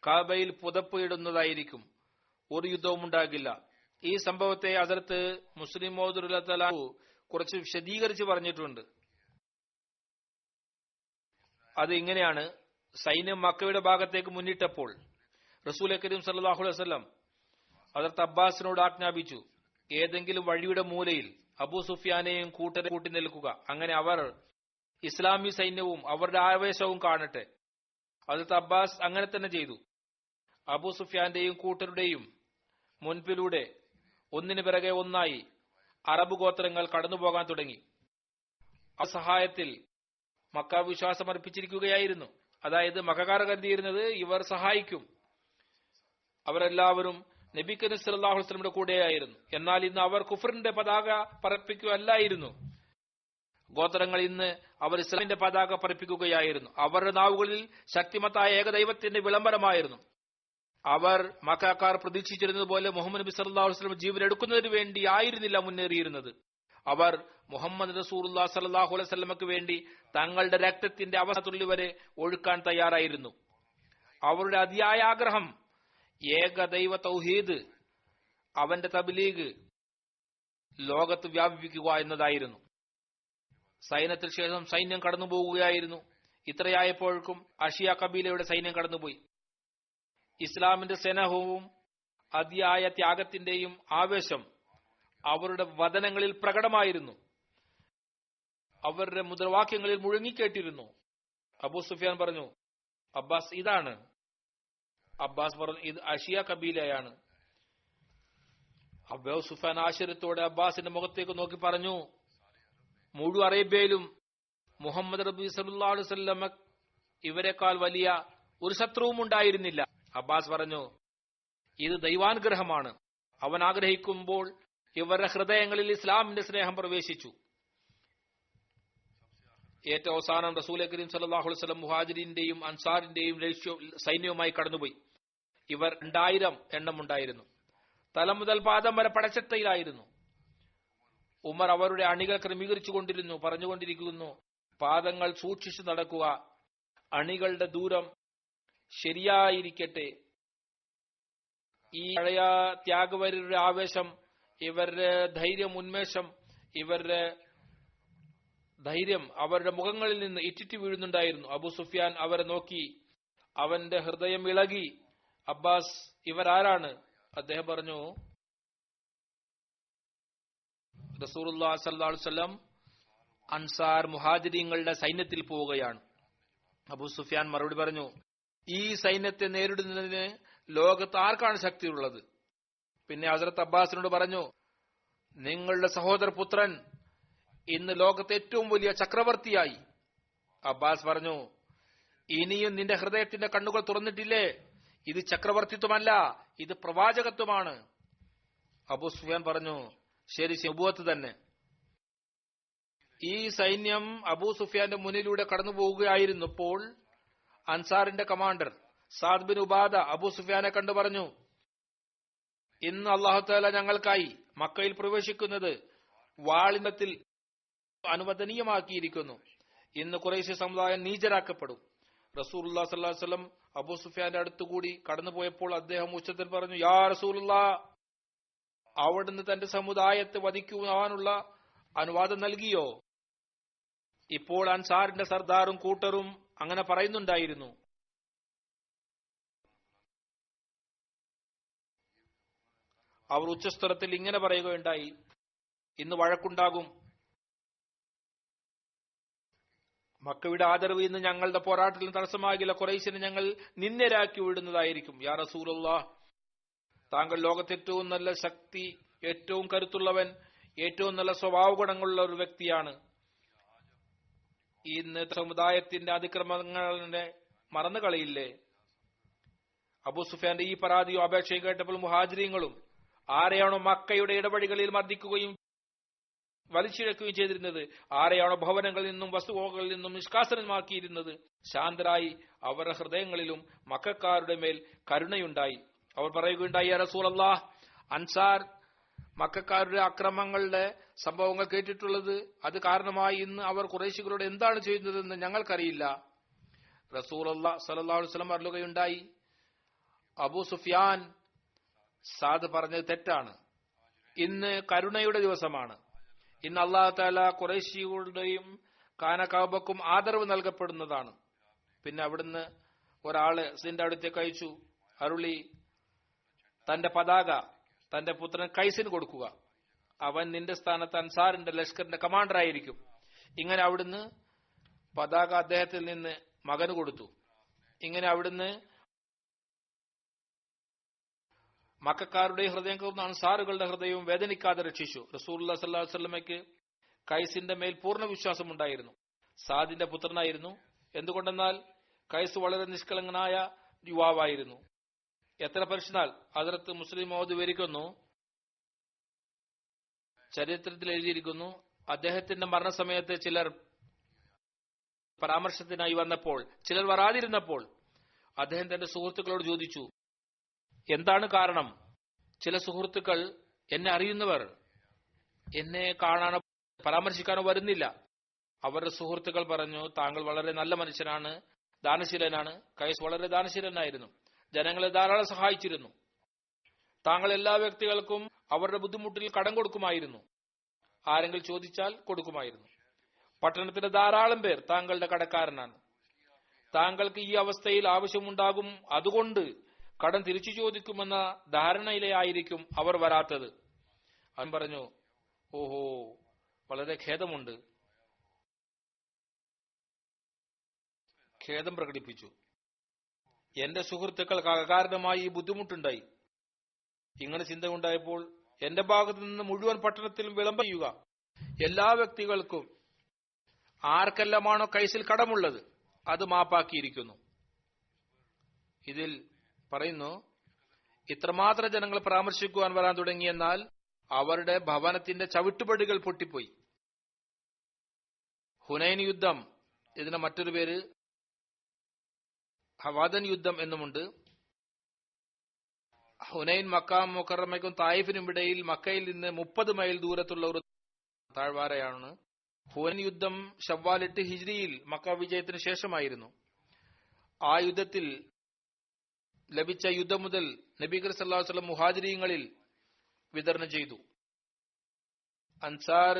കാബയിൽ പുതപ്പ് ഇടുന്നതായിരിക്കും. ഒരു യുദ്ധവും ഉണ്ടാകില്ല. ഈ സംഭവത്തെ ഹദ്റത്ത് മുസ്ലിം മൗദ് റളിയല്ലാഹു കുറച്ച് വിശദീകരിച്ച് പറഞ്ഞിട്ടുണ്ട്. അത് ഇങ്ങനെയാണ്. സൈന്യം മക്കയുടെ ഭാഗത്തേക്ക് മുന്നിട്ടപ്പോൾ റസൂൽ കരീം സല്ലല്ലാഹു അലൈഹി വസല്ലം ഹദ്റത്ത് അബ്ബാസിനോട് ആജ്ഞാപിച്ചു, ഏതെങ്കിലും വഴിയുടെ മൂലയിൽ അബൂ സുഫിയാനെയും കൂട്ടരെ കൂട്ടി നിൽക്കുക. അങ്ങനെ അവർ ഇസ്ലാമി സൈന്യവും അവരുടെ ആവേശവും കാണട്ടെ. ഹദ്റത്ത് അബ്ബാസ് അങ്ങനെ തന്നെ ചെയ്തു. അബൂ സുഫിയാന്റെയും കൂട്ടരുടെയും മുൻപിലൂടെ ഒന്നിനു പിറകെ ഒന്നായി അറബ് ഗോത്രങ്ങൾ കടന്നുപോകാൻ തുടങ്ങി. ആ സഹായത്തിൽ മക്ക വിശ്വാസം അർപ്പിച്ചിരിക്കുകയായിരുന്നു. അതായത് മക്കാർ കരുതിയിരുന്നത് ഇവർ സഹായിക്കും. അവരെല്ലാവരും നബി കരീം സല്ലല്ലാഹു അലൈഹി വസല്ലമയുടെ കൂടെയായിരുന്നു. എന്നാൽ ഇന്ന് അവർ കുഫറിന്റെ പതാക പറപ്പിക്കുകയല്ലായിരുന്നു. ഗോത്രങ്ങൾ ഇന്ന് അവർ ഇസ്ലാമിന്റെ പതാക പറപ്പിക്കുകയായിരുന്നു. അവരുടെ നാവുകളിൽ ശക്തിമത്തായ ഏകദൈവത്തിന്റെ വിളംബരമായിരുന്നു. അവർ മക്കാർ പ്രതീക്ഷിച്ചിരുന്നത് പോലെ മുഹമ്മദ് നബി സല്ലല്ലാഹു അലൈഹി വസല്ലം ജീവൻ എടുക്കുന്നതിന് വേണ്ടി ആയിരുന്നില്ല മുന്നേറിയിരുന്നത്. അവർ മുഹമ്മദ് റസൂലുള്ളാഹി സ്വല്ലല്ലാഹു അലൈഹി വസല്ലമക്ക് വേണ്ടി തങ്ങളുടെ രക്തത്തിന്റെ അവസാനത്തുള്ളി വരെ ഒഴുക്കാൻ തയ്യാറായിരുന്നു. അവരുടെ അതിയായ ആഗ്രഹം ഏകദൈവ തൗഹീദ്, അവന്റെ തബ്ലീഗ് ലോകത്ത് വ്യാപിപ്പിക്കുക എന്നതായിരുന്നു. സൈന്യത്തിന് ശേഷം സൈന്യം കടന്നുപോകുകയായിരുന്നു. ഇത്രയായപ്പോഴേക്കും അഷിയ കബീലയുടെ സൈന്യം കടന്നുപോയി. ഇസ്ലാമിന്റെ സ്നേഹവും അതിയായ ത്യാഗത്തിന്റെയും ആവേശം അവരുടെ വദനങ്ങളിൽ പ്രകടമായിരുന്നു. അവരുടെ മുദ്രാവാക്യങ്ങളിൽ മുഴങ്ങിക്കേട്ടിരുന്നു. അബൂ സുഫിയാൻ പറഞ്ഞു, അബ്ബാസ് ഇതാണ്. അബ്ബാസ് പറഞ്ഞു, ഇത് അഷിയ കബീലയാണ്. അബൂ സുഫിയാൻ ആശ്ചര്യത്തോടെ അബ്ബാസിന്റെ മുഖത്തേക്ക് നോക്കി പറഞ്ഞു, മുഴുവൻ അറേബ്യയിലും മുഹമ്മദ് നബി സല്ലല്ലാഹു അലൈഹി വസല്ലം ഇവരെക്കാൾ വലിയ ഒരു ശത്രുവും ഉണ്ടായിരുന്നില്ല. അബ്ബാസ് പറഞ്ഞു, ഇത് ദൈവാനുഗ്രഹമാണ്. അവൻ ആഗ്രഹിക്കുമ്പോൾ ഇവരുടെ ഹൃദയങ്ങളിൽ ഇസ്ലാമിന്റെ സ്നേഹം പ്രവേശിച്ചു. ഏറ്റവും അവസാനം റസൂൽ കരീം സല്ലല്ലാഹു അലൈഹി വസല്ലം മുഹാജിരിന്റെയും അൻസാറിന്റെയും സൈന്യവുമായി കടന്നുപോയി. ഇവർ 2000 എണ്ണമുണ്ടായിരുന്നു. തല മുതൽ പാദം വരെ പടച്ചട്ടയിലായിരുന്നു. ഉമർ അവരുടെ അണികൾ ക്രമീകരിച്ചുകൊണ്ടിരുന്നു. പറഞ്ഞുകൊണ്ടിരിക്കുന്നു, പാദങ്ങൾ സൂക്ഷിച്ചു നടക്കുക, അണികളുടെ ദൂരം ശരിയായിരിക്കട്ടെ. ഈ പഴയ ത്യാഗവരുടെ ആവേശം, ഇവരുടെ ധൈര്യം, ഉന്മേഷം, ഇവരുടെ ധൈര്യം അവരുടെ മുഖങ്ങളിൽ നിന്ന് ഇറ്റിറ്റ് വീഴുന്നുണ്ടായിരുന്നു. അബൂ സുഫിയാൻ അവരെ നോക്കി. അവന്റെ ഹൃദയം ഇളകി. അബ്ബാസ്, ഇവരാരാണ്? അദ്ദേഹം പറഞ്ഞു, റസൂലുള്ളാഹി സ്വല്ലല്ലാഹു അലൈഹി വസല്ലം അൻസാർ മുഹാജിരിങ്ങളുടെ സൈന്യത്തിൽ പോവുകയാണ്. അബൂ സുഫിയാൻ മറുപടി പറഞ്ഞു, ഈ സൈന്യത്തെ നേരിടുന്നതിന് ലോകത്ത് ആർക്കാണ് ശക്തിയുള്ളത്? പിന്നെ ഹസ്രത്ത് അബ്ബാസിനോട് പറഞ്ഞു, നിങ്ങളുടെ സഹോദരപുത്രൻ ഇന്ന് ലോകത്തെ ഏറ്റവും വലിയ ചക്രവർത്തിയായി. അബ്ബാസ് പറഞ്ഞു, ഇനിയും നിന്റെ ഹൃദയത്തിന്റെ കണ്ണുകൾ തുറന്നിട്ടില്ലേ? ഇത് ചക്രവർത്തിത്വമല്ല, ഇത് പ്രവാചകത്വമാണ്. അബൂ സുഫിയാൻ പറഞ്ഞു, ശരി, നബുവത്ത് തന്നെ. ഈ സൈന്യം അബൂ സുഫിയാന്റെ മുന്നിലൂടെ കടന്നു പോവുകയായിരുന്നപ്പോൾ അൻസാറിന്റെ commander Saad bin Ubada Abu സുഫിയാനെ കണ്ടു പറഞ്ഞു, ഇന്ന് അല്ലാഹു തആല ഞങ്ങൾക്കായി മക്കയിൽ പ്രവേശിക്കുന്നത് വാളിനത്തിൽ അനുവദനീയമാക്കിയിരിക്കുന്നു. ഇന്ന് ഖുറൈശി സമുദായം നീചരാക്കപ്പെടും. റസൂലുള്ളാഹി സ്വല്ലല്ലാഹു അലൈഹി വസല്ലം അബൂ സുഫിയാന്റെ അടുത്തുകൂടി കടന്നുപോയപ്പോൾ അദ്ദേഹം ഉച്ചത്തിൽ പറഞ്ഞു, യാ റസൂലുള്ളാഹ്, അവിടുന്ന് തന്റെ സമുദായത്തെ വധിക്കുവാനുള്ള അനുവാദം നൽകിയോ? ഇപ്പോൾ അൻസാറിന്റെ സർദാറും കൂട്ടരും അങ്ങനെ പറയുന്നുണ്ടായിരുന്നു. അവർ ഉച്ചസ്വരത്തിൽ ഇങ്ങനെ പറയുകയുണ്ടായി, ഇന്ന് വഴക്കുണ്ടാകും. മക്കയുടെ ആദരവ് ഇന്ന് ഞങ്ങളുടെ പോരാട്ടത്തിന് തടസ്സമാകില്ല. ഖുറൈശിനെ ഞങ്ങൾ നിന്ദരാക്കി വിടുന്നതായിരിക്കും. യാ റസൂലുള്ളാഹ്, താങ്കൾ ലോകത്തെ ഏറ്റവും നല്ല ശക്തി, ഏറ്റവും കരുത്തുള്ളവൻ, ഏറ്റവും നല്ല സ്വഭാവ ഗുണങ്ങളുള്ള ഒരു വ്യക്തിയാണ്. ഇന്ന് സമുദായത്തിന്റെ അതിക്രമങ്ങളെ മറന്നു കളയില്ലേ? അബൂ സുഫിയാന്റെ ഈ പരാതിയും അപേക്ഷയും കേട്ടപ്പോൾ മുഹാജിരീങ്ങളും ആരെയാണോ മക്കയുടെ ഇടവഴികളിൽ മർദ്ദിക്കുകയും വലിച്ചിഴക്കുകയും ചെയ്തിരുന്നത്, ആരെയാണോ ഭവനങ്ങളിൽ നിന്നും വസ്തുവകകളിൽ നിന്നും നിഷ്കാസനമാക്കിയിരുന്നത്, ശാന്തരായി അവരുടെ ഹൃദയങ്ങളിലും മക്കക്കാരുടെ മേൽ കരുണയുണ്ടായി. അവർ പറയുകയുണ്ടായി, യാ റസൂലല്ലാഹ്, അൻസാർ മക്കക്കാരുടെ അക്രമങ്ങളുടെ സംഭവങ്ങൾ കേട്ടിട്ടുള്ളത്, അത് കാരണമായി ഇന്ന് അവർ ഖുറൈശികളോട് എന്താണ് ചെയ്യുന്നതെന്ന് ഞങ്ങൾക്കറിയില്ല. റസൂലുള്ളാഹി സ്വല്ലല്ലാഹു അലൈഹി വസല്ലം പറയുകയുണ്ടായി, അബൂ സുഫിയാൻ, സാദ് പറഞ്ഞത് തെറ്റാണ്. ഇന്ന് കരുണയുടെ ദിവസമാണ്. ഇന്ന് അല്ലാഹു തആല ഖുറൈശികളുടെയും കാനകാബക്കും ആദരവ് നൽകപ്പെടുന്നതാണ്. പിന്നെ അവിടുന്ന് ഒരാള് സിന്റെ അടുത്തേക്ക് അയച്ചു, അരുളി, തന്റെ പതാക തന്റെ പുത്രൻ കൈസിന് കൊടുക്കുക, അവൻ നിന്റെ സ്ഥാനത്ത് അൻസാറിന്റെ ലഷ്കറിന്റെ കമാൻഡർ ആയിരിക്കും. ഇങ്ങനെ അവിടുന്ന് പതാക അദ്ദേഹത്തിൽ നിന്ന് മകന് കൊടുത്തു. ഇങ്ങനെ അവിടുന്ന് മക്കക്കാരുടെ ഹൃദയം കവർന്ന അൻസാറുകളുടെ ഹൃദയവും വേദനിക്കാതെ രക്ഷിച്ചു. റസൂലുള്ളാഹി സ്വല്ലല്ലാഹു അലൈഹി വസല്ലമയ്ക്ക് കൈസിന്റെ മേൽ പൂർണ്ണ വിശ്വാസം ഉണ്ടായിരുന്നു. സാദിന്റെ പുത്രനായിരുന്നു. എന്തുകൊണ്ടെന്നാൽ കൈസ് വളരെ നിഷ്കളങ്കനായ യുവാവായിരുന്നു. എത്ര പരിശുദ്ധാൽ ഹദ്റത്ത് മുസ്ലിം മൗദ് വിവരിക്കുന്നു, ചരിത്രത്തിൽ എഴുതിയിരിക്കുന്നു, അദ്ദേഹത്തിന്റെ മരണസമയത്ത് ചിലർ പരാമർശത്തിനായി വന്നപ്പോൾ, ചിലർ വരാതിരുന്നപ്പോൾ അദ്ദേഹം തന്റെ സുഹൃത്തുക്കളോട് ചോദിച്ചു, എന്താണ് കാരണം? ചില സുഹൃത്തുക്കൾ, എന്നെ അറിയുന്നവർ എന്നെ കാണാനോ പരാമർശിക്കാനോ വരുന്നില്ല. അവരുടെ സുഹൃത്തുക്കൾ പറഞ്ഞു, താങ്കൾ വളരെ നല്ല മനുഷ്യനാണ്, ദാനശീലനാണ്. കൈസ് വളരെ ദാനശീലനായിരുന്നു, ജനങ്ങളെ ധാരാളം സഹായിച്ചിരുന്നു. താങ്കൾ എല്ലാ വ്യക്തികൾക്കും അവരുടെ ബുദ്ധിമുട്ടിൽ കടം കൊടുക്കുമായിരുന്നു, ആരെങ്കിലും ചോദിച്ചാൽ കൊടുക്കുമായിരുന്നു. പട്ടണത്തിലെ ധാരാളം പേർ താങ്കളുടെ കടക്കാരനാണ്. താങ്കൾക്ക് ഈ അവസ്ഥയിൽ ആവശ്യമുണ്ടാകും, അതുകൊണ്ട് കടം തിരിച്ചു ചോദിക്കുമെന്ന ധാരണയിലെ ആയിരിക്കും അവർ വരാത്തത്. അവൻ പറഞ്ഞു, ഓഹോ, വളരെ ഖേദമുണ്ട്. ഖേദം പ്രകടിപ്പിച്ചു. എന്റെ സുഹൃത്തുക്കൾക്ക് അകാരണമായി ഈ ബുദ്ധിമുട്ടുണ്ടായി. ഇങ്ങനെ ചിന്ത ഉണ്ടായപ്പോൾ എന്റെ ഭാഗത്തു നിന്ന് മുഴുവൻ പട്ടണത്തിലും വിളംബരം ചെയ്യുക, എല്ലാ വ്യക്തികൾക്കും ആർക്കെല്ലാമാണോ കൈസിൽ കടമുള്ളത് അത് മാപ്പാക്കിയിരിക്കുന്നു. ഇതിൽ പറയുന്നു, ഇത്രമാത്രം ജനങ്ങൾ പരാമർശിക്കുവാൻ വരാൻ തുടങ്ങിയെന്നാൽ അവരുടെ ഭവനത്തിന്റെ ചവിട്ടുപടികൾ പൊട്ടിപ്പോയി. ഹുനൈൻ യുദ്ധം, ഇതിന് മറ്റൊരു പേര് ഹവാദൻ യുദ്ധം എന്നുമുണ്ട്. ഹുനൈൻ മക്ക മുക്കറമയ്ക്കും തായിഫിനും ഇടയിൽ മക്കയിൽ നിന്ന് 30 മൈൽ ദൂരത്തുള്ള ഒരു താഴ്വാരയാണ്. ഹുനൈൻ യുദ്ധം ശവ്വാൽ 8 ഹിജ്രിയിൽ മക്ക വിജയത്തിന് ശേഷമായിരുന്നു. ആ യുദ്ധത്തിൽ ലഭിച്ച യുദ്ധം മുതൽ നബി കരീം സല്ലല്ലാഹു അലൈഹി വസല്ലം മുഹാജിരീങ്ങളിൽ വിതരണം ചെയ്തു. അൻസാർ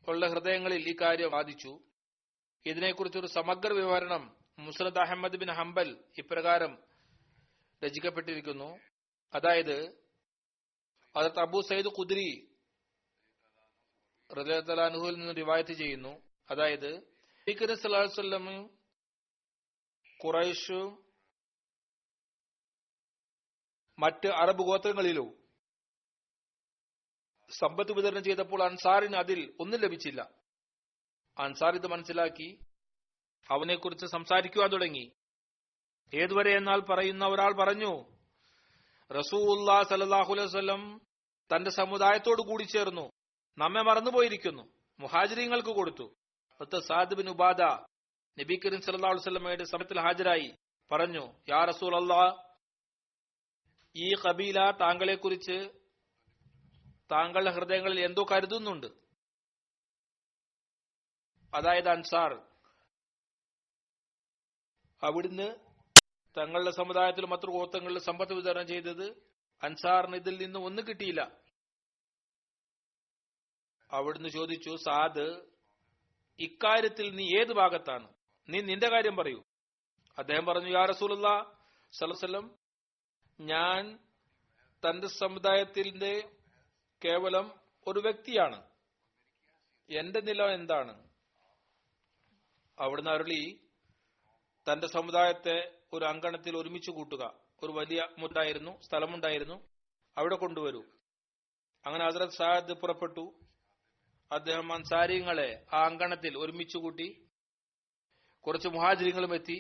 ഉള്ള ഹൃദയങ്ങളിൽ ഈ കാര്യം ബാധിച്ചു. ഇതിനെക്കുറിച്ചൊരു സമഗ്ര വിവരണം മുസ്നദ് അഹ്മദ് ബിൻ ഹംബൽ ഇപ്രകാരം രചിക്കപ്പെട്ടിരിക്കുന്നു. അതായത് ഹദ്റത്ത് അബൂ സയ്യിദ് ഖുദ്രി റളിയല്ലാഹു അൻഹുവിൽ നിന്ന് റിവായത്ത് ചെയ്യുന്നു. അതായത് നബി കരീം സല്ലല്ലാഹു അലൈഹി വസല്ലം ഖുറൈശ് മറ്റ് അറബ് ഗോത്രങ്ങളിലോ സമ്പത്ത് വിതരണം ചെയ്തപ്പോൾ അൻസാറിന് അതിൽ ഒന്നും ലഭിച്ചില്ല. അൻസാർ ഇത് മനസ്സിലാക്കി അവനെക്കുറിച്ച് സംസാരിക്കുവാൻ തുടങ്ങി. ഏതുവരെ എന്നാൽ പറയുന്ന ഒരാൾ പറഞ്ഞു, റസൂലുള്ളാഹി സ്വല്ലല്ലാഹു അലൈഹി വസല്ലം തന്റെ സമുദായത്തോട് കൂടി ചേർന്നു, നമ്മെ മറന്നുപോയിരിക്കുന്നു, മുഹാജിരീങ്ങൾക്ക് കൊടുത്തു. സഅദ് ബിൻ ഉബാദ നബി കരീം സല്ലല്ലാഹു അലൈഹി വസല്ലമയുടെ സമയത്തിൽ ഹാജരായി പറഞ്ഞു, യാ റസൂലല്ലാഹ്, ഈ ഖബീല താങ്കളെക്കുറിച്ച് താങ്കളുടെ ഹൃദയങ്ങളിൽ എന്തോ കരുതുന്നുണ്ട്. അതായത് അൻസാർ. അവിടുന്ന് തങ്ങളുടെ സമുദായത്തിലും മറ്റു ഗോത്രങ്ങളിലും സമ്പത്ത് വിതരണം ചെയ്തത് അൻസാറിന് ഇതിൽ നിന്ന് ഒന്നും കിട്ടിയില്ല. അവിടുന്ന് ചോദിച്ചു, സാദ്, ഇക്കാര്യത്തിൽ നീ ഏത് ഭാഗത്താണ്? നീ നിന്റെ കാര്യം പറയൂ. അദ്ദേഹം പറഞ്ഞു, യാ റസൂലുള്ളാഹി സ്വല്ലല്ലാഹു അലൈഹി വസല്ലം, ഞാൻ തന്റെ സമുദായത്തിന്റെ കേവലം ഒരു വ്യക്തിയാണ്. എന്റെ നില എന്താണ്? അവിടുന്ന് അരുളി, തന്റെ സമുദായത്തെ ഒരു അങ്കണത്തിൽ ഒരുമിച്ച് കൂട്ടുക. ഒരു വലിയ മുറ്റായിരുന്നു, സ്ഥലമുണ്ടായിരുന്നു, അവിടെ കൊണ്ടുവരൂ. അങ്ങനെ ഹസ്രത്ത് സാദ് പുറപ്പെട്ടു. അദ്ദേഹം അൻസാരിങ്ങളെ ആ അങ്കണത്തിൽ ഒരുമിച്ച് കൂട്ടി. കുറച്ച് മുഹാജിരികളും എത്തി.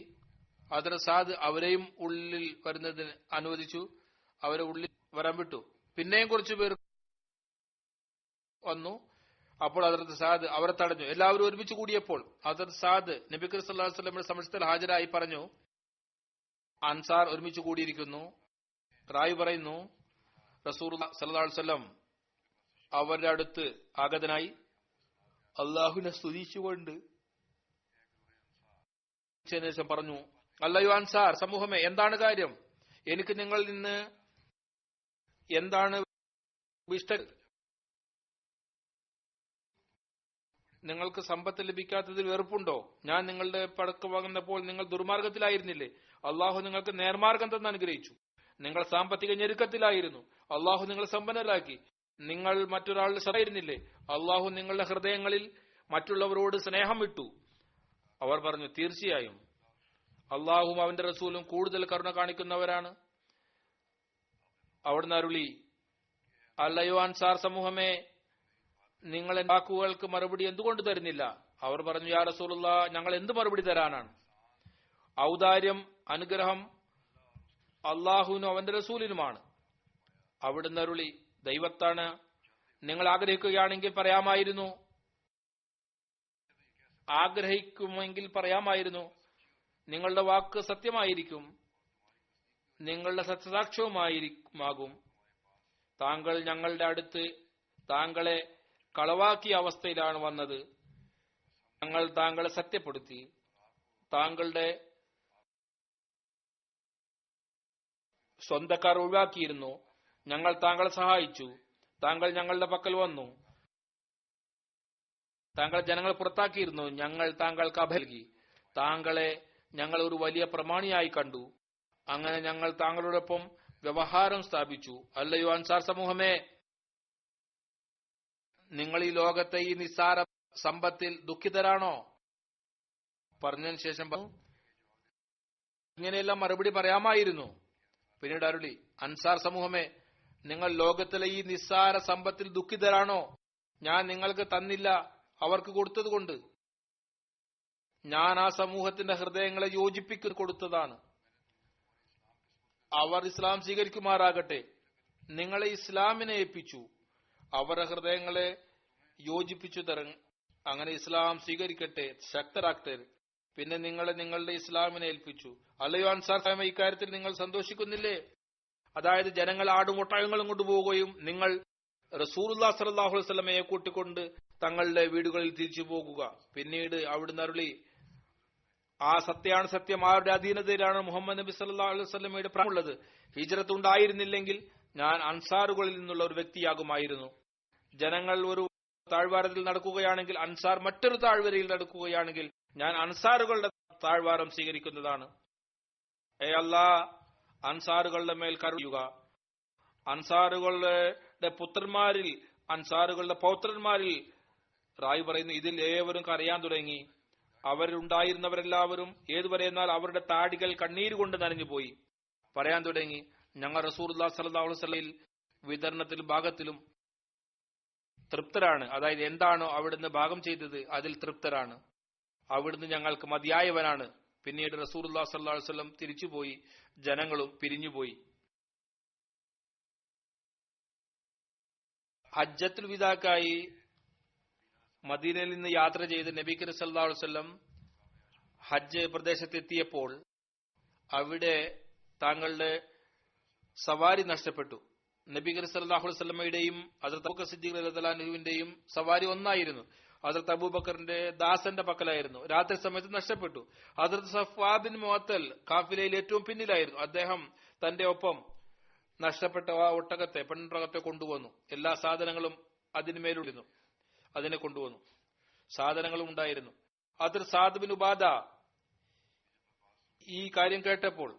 ഹസ്രത്ത് സാദ് അവരെയും ഉള്ളിൽ വരുന്നതിന് അനുവദിച്ചു. അവരെ ഉള്ളിൽ വരാൻ വിട്ടു. പിന്നെയും കുറച്ചു പേർ വന്നു. അപ്പോൾ ഹസ്രത്ത് സാദ് അവരെ തടഞ്ഞു. എല്ലാവരും ഒരുമിച്ച് കൂടിയപ്പോൾ ഹസ്രത്ത് സാദ് നബി കരീം സല്ലല്ലാഹു അലൈഹി വസല്ലമയുടെ സമക്ഷത്തിൽ ഹാജരായി പറഞ്ഞു, അൻസാർ ഒരുമിച്ച് കൂടിയിരിക്കുന്നു. റായി പറയുന്നു, റസൂലുള്ളാഹി സ്വല്ലല്ലാഹു അലൈഹി വസല്ലം അവരുടെ അടുത്ത് ആഗതനായി അള്ളാഹുവിനെ സ്തുതിച്ചുകൊണ്ട് ശേഷം പറഞ്ഞു, അല്ലയോ അൻസാർ സമൂഹമേ, എന്താണ് കാര്യം? എനിക്ക് നിങ്ങളിൽ നിന്ന് എന്താണ് ഇഷ്ടം? നിങ്ങൾക്ക് സമ്പത്ത് ലഭിക്കാത്തതിൽ വെറുപ്പുണ്ടോ? ഞാൻ നിങ്ങളുടെ പടക്ക് വാങ്ങുന്നപ്പോൾ നിങ്ങൾ ദുർമാർഗത്തിലായിരുന്നില്ലേ? അള്ളാഹു നിങ്ങൾക്ക് നേർമാർഗം തന്ന് അനുഗ്രഹിച്ചു. നിങ്ങൾ സാമ്പത്തിക ഞെരുക്കത്തിലായിരുന്നു, അള്ളാഹു നിങ്ങൾ സമ്പന്നരാക്കി. നിങ്ങൾ മറ്റൊരാളുടെ സഹായിരുന്നില്ലേ? അള്ളാഹു നിങ്ങളുടെ ഹൃദയങ്ങളിൽ മറ്റുള്ളവരോട് സ്നേഹം വിട്ടു. അവർ പറഞ്ഞു, തീർച്ചയായും അള്ളാഹുവും അവന്റെ റസൂലും കൂടുതൽ കരുണ കാണിക്കുന്നവരാണ്. അവിടുന്ന് അരുളി, അല്ലയോ അൻസാർ സമൂഹമേ, നിങ്ങൾ വാക്കുകൾക്ക് മറുപടി എന്തുകൊണ്ട് തരുന്നില്ല? അവർ പറഞ്ഞു, യാ റസൂലുള്ളാഹി, ഞങ്ങൾ എന്ത് മറുപടി തരാനാണ്? ഔദാര്യം, അനുഗ്രഹം അള്ളാഹുവിനും അവന്റെ റസൂലിനുമാണ്. അവിടുന്ന് അരുളി, ദൈവത്താണ്, നിങ്ങൾ ആഗ്രഹിക്കുകയാണെങ്കിൽ പറയാമായിരുന്നു, ആഗ്രഹിക്കുമെങ്കിൽ പറയാമായിരുന്നു. നിങ്ങളുടെ വാക്ക് സത്യമായിരിക്കും, നിങ്ങളുടെ സത്യസാക്ഷ്യവുമാകും. താങ്കൾ ഞങ്ങളുടെ അടുത്ത് താങ്കളെ കളവാക്കിയ അവസ്ഥയിലാണ് വന്നത്. ഞങ്ങൾ താങ്കളെ സത്യപ്പെടുത്തി, താങ്കളുടെ സ്വന്തക്കാർ ഒഴിവാക്കിയിരുന്നു. ഞങ്ങൾ താങ്കളെ സഹായിച്ചു. താങ്കൾ ഞങ്ങളുടെ പക്കൽ വന്നു. താങ്കൾ ജനങ്ങളെ പുറത്താക്കിയിരുന്നു. ഞങ്ങൾ താങ്കൾക്ക് അഭയം നൽകി. താങ്കളെ ഞങ്ങൾ ഒരു വലിയ പ്രമാണിയായി കണ്ടു. അങ്ങനെ ഞങ്ങൾ താങ്കളോടൊപ്പം വ്യവഹാരം സ്ഥാപിച്ചു. അല്ലയോ അൻസാർ സമൂഹമേ, നിങ്ങൾ ഈ ലോകത്തെ ഈ നിസ്സാര സമ്പത്തിൽ ദുഃഖിതരാണോ? പറഞ്ഞതിന് ശേഷം ഇങ്ങനെയെല്ലാം മറുപടി പറയാമായിരുന്നു. പിന്നീട് അരുളി, അൻസാർ സമൂഹമേ, നിങ്ങൾ ലോകത്തിലെ ഈ നിസ്സാര സമ്പത്തിൽ ദുഃഖിതരാണോ? ഞാൻ നിങ്ങൾക്ക് തന്നില്ല, അവർക്ക് കൊടുത്തതുകൊണ്ട്. ഞാൻ ആ സമൂഹത്തിന്റെ ഹൃദയങ്ങളെ യോജിപ്പിച്ചു കൊടുത്തതാണ്. അവർ ഇസ്ലാം സ്വീകരിക്കുമാറാകട്ടെ. നിങ്ങളെ ഇസ്ലാമിനെ ഏൽപ്പിച്ചു, അവരുടെ ഹൃദയങ്ങളെ യോജിപ്പിച്ചു തരും. അങ്ങനെ ഇസ്ലാം സ്വീകരിക്കട്ടെ, ശക്തരാക്കട്ടെ. പിന്നെ നിങ്ങളെ നിങ്ങളുടെ ഇസ്ലാമിനെ ഏൽപ്പിച്ചു. അല്ലയോ അൻസാർ സമൂഹമേ, ഇക്കാര്യത്തിൽ നിങ്ങൾ സന്തോഷിക്കുന്നില്ലേ? അതായത് ജനങ്ങൾ ആടും ഒട്ടകങ്ങളും കൊണ്ടുപോവുകയും നിങ്ങൾ റസൂലുള്ളാഹി സ്വല്ലല്ലാഹു അലൈഹി വസല്ലമയെ കൂട്ടിക്കൊണ്ട് തങ്ങളുടെ വീടുകളിൽ തിരിച്ചു പോകുക. പിന്നീട് അവിടുന്ന് അരുളി, ആ സത്യമാണ് സത്യം, ആരുടെ അധീനതയിലാണ് മുഹമ്മദ് നബി സല്ലല്ലാഹു അലൈഹി വസല്ലമയുടെ പ്രാണമുള്ളത്. ഹിജ്റത്ത് ഉണ്ടായിരുന്നില്ലെങ്കിൽ ഞാൻ അൻസാറുകളിൽ നിന്നുള്ള ഒരു വ്യക്തിയാകുമായിരുന്നു. ജനങ്ങൾ ഒരു താഴ്വാരത്തിൽ നടക്കുകയാണെങ്കിൽ, അൻസാർ മറ്റൊരു താഴ്വരയിൽ നടക്കുകയാണെങ്കിൽ ഞാൻ അൻസാറുകളുടെ താഴ്വാരം സ്വീകരിക്കുന്നതാണ്. ഏ അല്ലാ, അൻസാറുകളുടെ മേൽ കരുണ. അൻസാറുകളുടെ പുത്രന്മാരിൽ, അൻസാറുകളുടെ പൗത്രന്മാരിൽ റായി പറയുന്നു, ഇതിൽ ഏവരും കരയാൻ തുടങ്ങി. അവരുണ്ടായിരുന്നവരെല്ലാവരും ഏതുവരെ എന്നാൽ അവരുടെ താടികൾ കണ്ണീരുകൊണ്ട് നനഞ്ഞുപോയി. പറയാൻ തുടങ്ങി, ഞങ്ങൾ റസൂലുള്ളാഹി സ്വല്ലല്ലാഹു അലൈഹി വസല്ലമയിൽ വിതരണത്തിലും ഭാഗത്തിലും തൃപ്തരാണ്. അതായത് എന്താണോ അവിടുന്ന് ഭാഗം ചെയ്തത് അതിൽ തൃപ്തരാണ്. അവിടുന്ന് ഞങ്ങൾക്ക് മതിയായവനാണ്. പിന്നീട് റസൂലുള്ളാഹി സ്വല്ലല്ലാഹു അലൈഹി വസല്ലം തിരിച്ചുപോയി. ജനങ്ങളും പിരിഞ്ഞുപോയി. ഹജ്ജത്തുൽ വിദാക്കായി മദീനയിൽ നിന്ന് യാത്ര ചെയ്ത് നബി കരീം സല്ലല്ലാഹു അലൈഹി വസല്ലം ഹജ്ജ് പ്രദേശത്തെത്തിയപ്പോൾ അവിടെ താങ്കളുടെ സവാരി നഷ്ടപ്പെട്ടു. നബി കരീം സല്ലല്ലാഹു അലൈഹി വസല്ലമയുടെയും ഹദ്റത്ത് അബൂബക്കർ സിദ്ദീഖ് റളിയല്ലാഹു അൻഹുവിന്റെയും സവാരി ഒന്നായിരുന്നു. ഹദ്രത്ത് അബൂബക്കറിന്റെ ദാസന്റെ പക്കലായിരുന്നു. രാത്രി സമയത്ത് നഷ്ടപ്പെട്ടു. ഹദ്രത്ത് സഫ്വാൻ ബിൻ മുഅത്തൽ കാഫിലയിൽ ഏറ്റവും പിന്നിലായിരുന്നു. അദ്ദേഹം തന്റെ ഒപ്പം നഷ്ടപ്പെട്ട ആ ഒട്ടകത്തെ പെണ്ണൊട്ടകത്തെ കൊണ്ടുവന്നു. എല്ലാ സാധനങ്ങളും അതിന്മേലിരുന്നു. അതിനെ കൊണ്ടുവന്നു. സാധനങ്ങളും ഉണ്ടായിരുന്നു. ഹദ്രത്ത് സാദ് ബിൻ ഉബാദ ഈ കാര്യം കേട്ടപ്പോൾ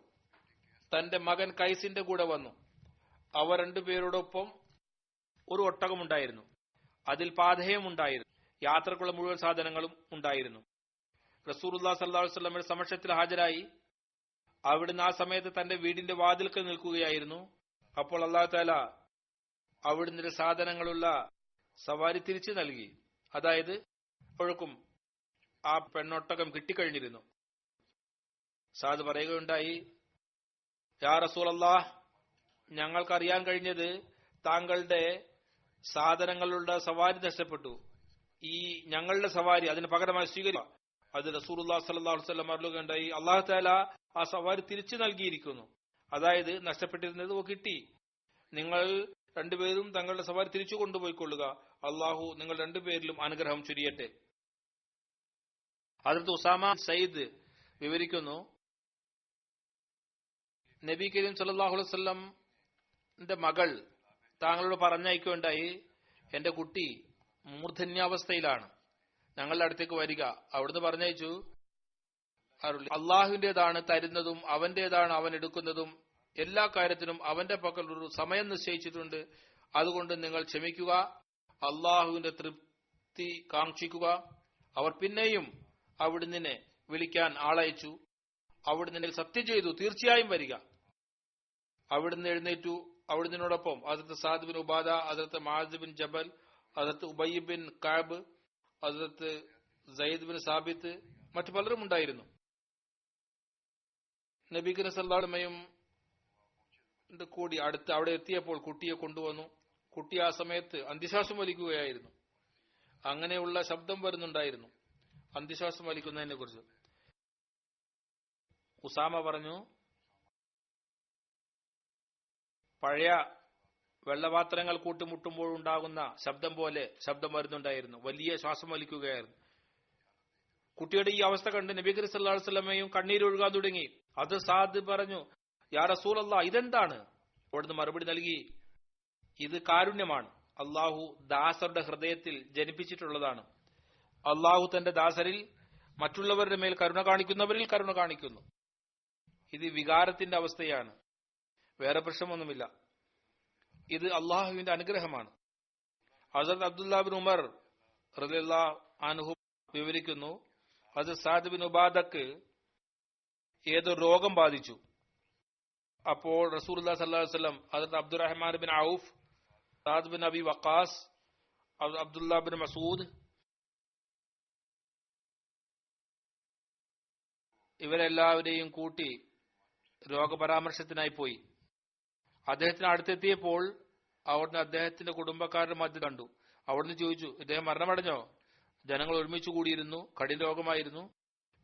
തന്റെ മകൻ കൈസിന്റെ കൂടെ വന്നു. അവർ രണ്ടുപേരോടൊപ്പം ഒരു ഒട്ടകമുണ്ടായിരുന്നു. അതിൽ പാഥേയം ഉണ്ടായിരുന്നു. യാത്രക്കുള്ള മുഴുവൻ സാധനങ്ങളും ഉണ്ടായിരുന്നു. റസൂലുള്ളാഹി സ്വല്ലല്ലാഹു അലൈഹി വസല്ലമയുടെ സമക്ഷത്തിൽ ഹാജരായി. അവിടുന്ന് ആ സമയത്ത് തന്റെ വീടിന്റെ വാതിൽക്കൽ നിൽക്കുകയായിരുന്നു. അപ്പോൾ അല്ലാഹു തആല അവിടുന്ന് സാധനങ്ങളുള്ള സവാരി തിരിച്ചു നൽകി. അതായത് ഒഴുക്കും ആ പെണ്ണൊട്ടകം കിട്ടിക്കഴിഞ്ഞിരുന്നു. സാദ് പറയുകയുണ്ടായി, യാ റസൂലല്ലാഹ്, ഞങ്ങൾക്കറിയാൻ കഴിഞ്ഞത് താങ്കളുടെ സാധനങ്ങളുടെ സവാരി നഷ്ടപ്പെട്ടു. ഈ ഞങ്ങളുടെ സവാരി അതിന് പകരമായി സ്വീകരിക്കുക. അത് റസൂലുള്ളാഹി സ്വല്ലല്ലാഹു അലൈഹി വസല്ലം പറയുകയുണ്ടായി, അല്ലാഹു തആല ആ സവാരി തിരിച്ചു നൽകിയിരിക്കുന്നു. അതായത് നഷ്ടപ്പെട്ടിരുന്നത് കിട്ടി. നിങ്ങൾ രണ്ടുപേരും തങ്ങളുടെ സവാരി തിരിച്ചു കൊണ്ടുപോയിക്കൊള്ളുക. അള്ളാഹു നിങ്ങൾ രണ്ടുപേരിലും അനുഗ്രഹം ചൊരിയട്ടെ. ഹദ്റത്ത് ഉസാമ സയ്യിദ് വിവരിക്കുന്നു, നബി കരീം സല്ലല്ലാഹു അലൈഹി വസല്ലംന്റെ മകൾ താങ്കളോട് പറഞ്ഞയക്കുകയുണ്ടായി, എന്റെ കുട്ടി മൂർധന്യാവസ്ഥയിലാണ്, ഞങ്ങളുടെ അടുത്തേക്ക് വരിക. അവിടുന്ന് പറഞ്ഞയച്ചു, അള്ളാഹുവിന്റേതാണ് തരുന്നതും അവന്റേതാണ് അവൻ എടുക്കുന്നതും, എല്ലാ കാര്യത്തിനും അവന്റെ പക്കൽ ഒരു സമയം നിശ്ചയിച്ചിട്ടുണ്ട്. അതുകൊണ്ട് നിങ്ങൾ ക്ഷമിക്കുക, അള്ളാഹുവിന്റെ തൃപ്തി കാക്ഷിക്കുക. അവർ പിന്നെയും അവിടുന്ന് വിളിക്കാൻ ആളയച്ചു. അവിടുന്ന് സത്യം ചെയ്തു, തീർച്ചയായും വരിക. അവിടുന്ന് എഴുന്നേറ്റു. അവിടുന്നോടൊപ്പം ഹദ്റത്ത് സാദ് ബിൻ ഉബാദ, ഹദ്റത്ത് മുആദ് ബിൻ ജബൽ, ഹദ്റത്ത് ഉബയ്യ് ബിൻ കഅബ്, ഹദ്റത്ത് സയ്യിദ് ബിൻ സാബിത്ത്, മറ്റു പലരും ഉണ്ടായിരുന്നു. നബി കരീം സല്ലല്ലാഹു അലൈഹി വസല്ലമയും കൂടി അടുത്ത് അവിടെ എത്തിയപ്പോൾ കുട്ടിയെ കൊണ്ടുവന്നു. കുട്ടി ആ സമയത്ത് അന്ത്യശ്വാസം വലിക്കുകയായിരുന്നു. അങ്ങനെയുള്ള ശബ്ദം വരുന്നുണ്ടായിരുന്നു അന്ത്യശ്വാസം വലിക്കുന്നതിനെ കുറിച്ച്. ഉസാമ പറഞ്ഞു, പഴയ വെള്ളപാത്രങ്ങൾ കൂട്ടിമുട്ടുമ്പോൾ ഉണ്ടാകുന്ന ശബ്ദം പോലെ ശബ്ദം വരുന്നുണ്ടായിരുന്നു. വലിയ ശ്വാസം വലിക്കുകയായിരുന്നു. കുട്ടിയുടെ ഈ അവസ്ഥ കണ്ട് നബി കരീം സല്ലല്ലാഹു അലൈഹി വസല്ലമയും കണ്ണീരൊഴുകാൻ തുടങ്ങി. അത് സാദ് പറഞ്ഞു, യാ റസൂലല്ലാഹ്, ഇതെന്താണ്? അവിടുന്ന് മറുപടി നൽകി, ഇത് കാരുണ്യമാണ്. അള്ളാഹു ദാസരുടെ ഹൃദയത്തിൽ ജനിപ്പിച്ചിട്ടുള്ളതാണ്. അള്ളാഹു തന്റെ ദാസരിൽ മറ്റുള്ളവരുടെ മേൽ കരുണ കാണിക്കുന്നവരിൽ കരുണ കാണിക്കുന്നു. ഇത് വികാരത്തിന്റെ അവസ്ഥയാണ്, വേറെ പ്രശ്നമൊന്നുമില്ല. ഇത് അള്ളാഹുവിന്റെ അനുഗ്രഹമാണ്. ഹസ്രത്ത് അബ്ദുല്ലാ ബിൻ ഉമർ റളിയല്ലാഹു അൻഹു വിവരിക്കുന്നു, ഹസ്രത്ത് സഅദ് ബിൻ ഉബാദക്ക് ഏതോ രോഗം ബാധിച്ചു. അപ്പോൾ റസൂലുള്ളാഹി സ്വല്ലല്ലാഹു അലൈഹി വസല്ലം ഹസ്രത്ത് Abdurrahman bin Auf, Saad bin Abi Waqqas, Abdullah bin Masood ഇവരെല്ലാവരെയും കൂട്ടി രോഗപരാമർശത്തിനായി പോയി. അദ്ദേഹത്തിന് അടുത്തെത്തിയപ്പോൾ അവിടുന്ന് അദ്ദേഹത്തിന്റെ കുടുംബക്കാരുടെ മധ്യ കണ്ടു. അവിടുന്ന് ചോദിച്ചു, ഇദ്ദേഹം മരണമടഞ്ഞോ? ജനങ്ങൾ ഒരുമിച്ച് കൂടിയിരുന്നു. കഠിന രോഗമായിരുന്നു.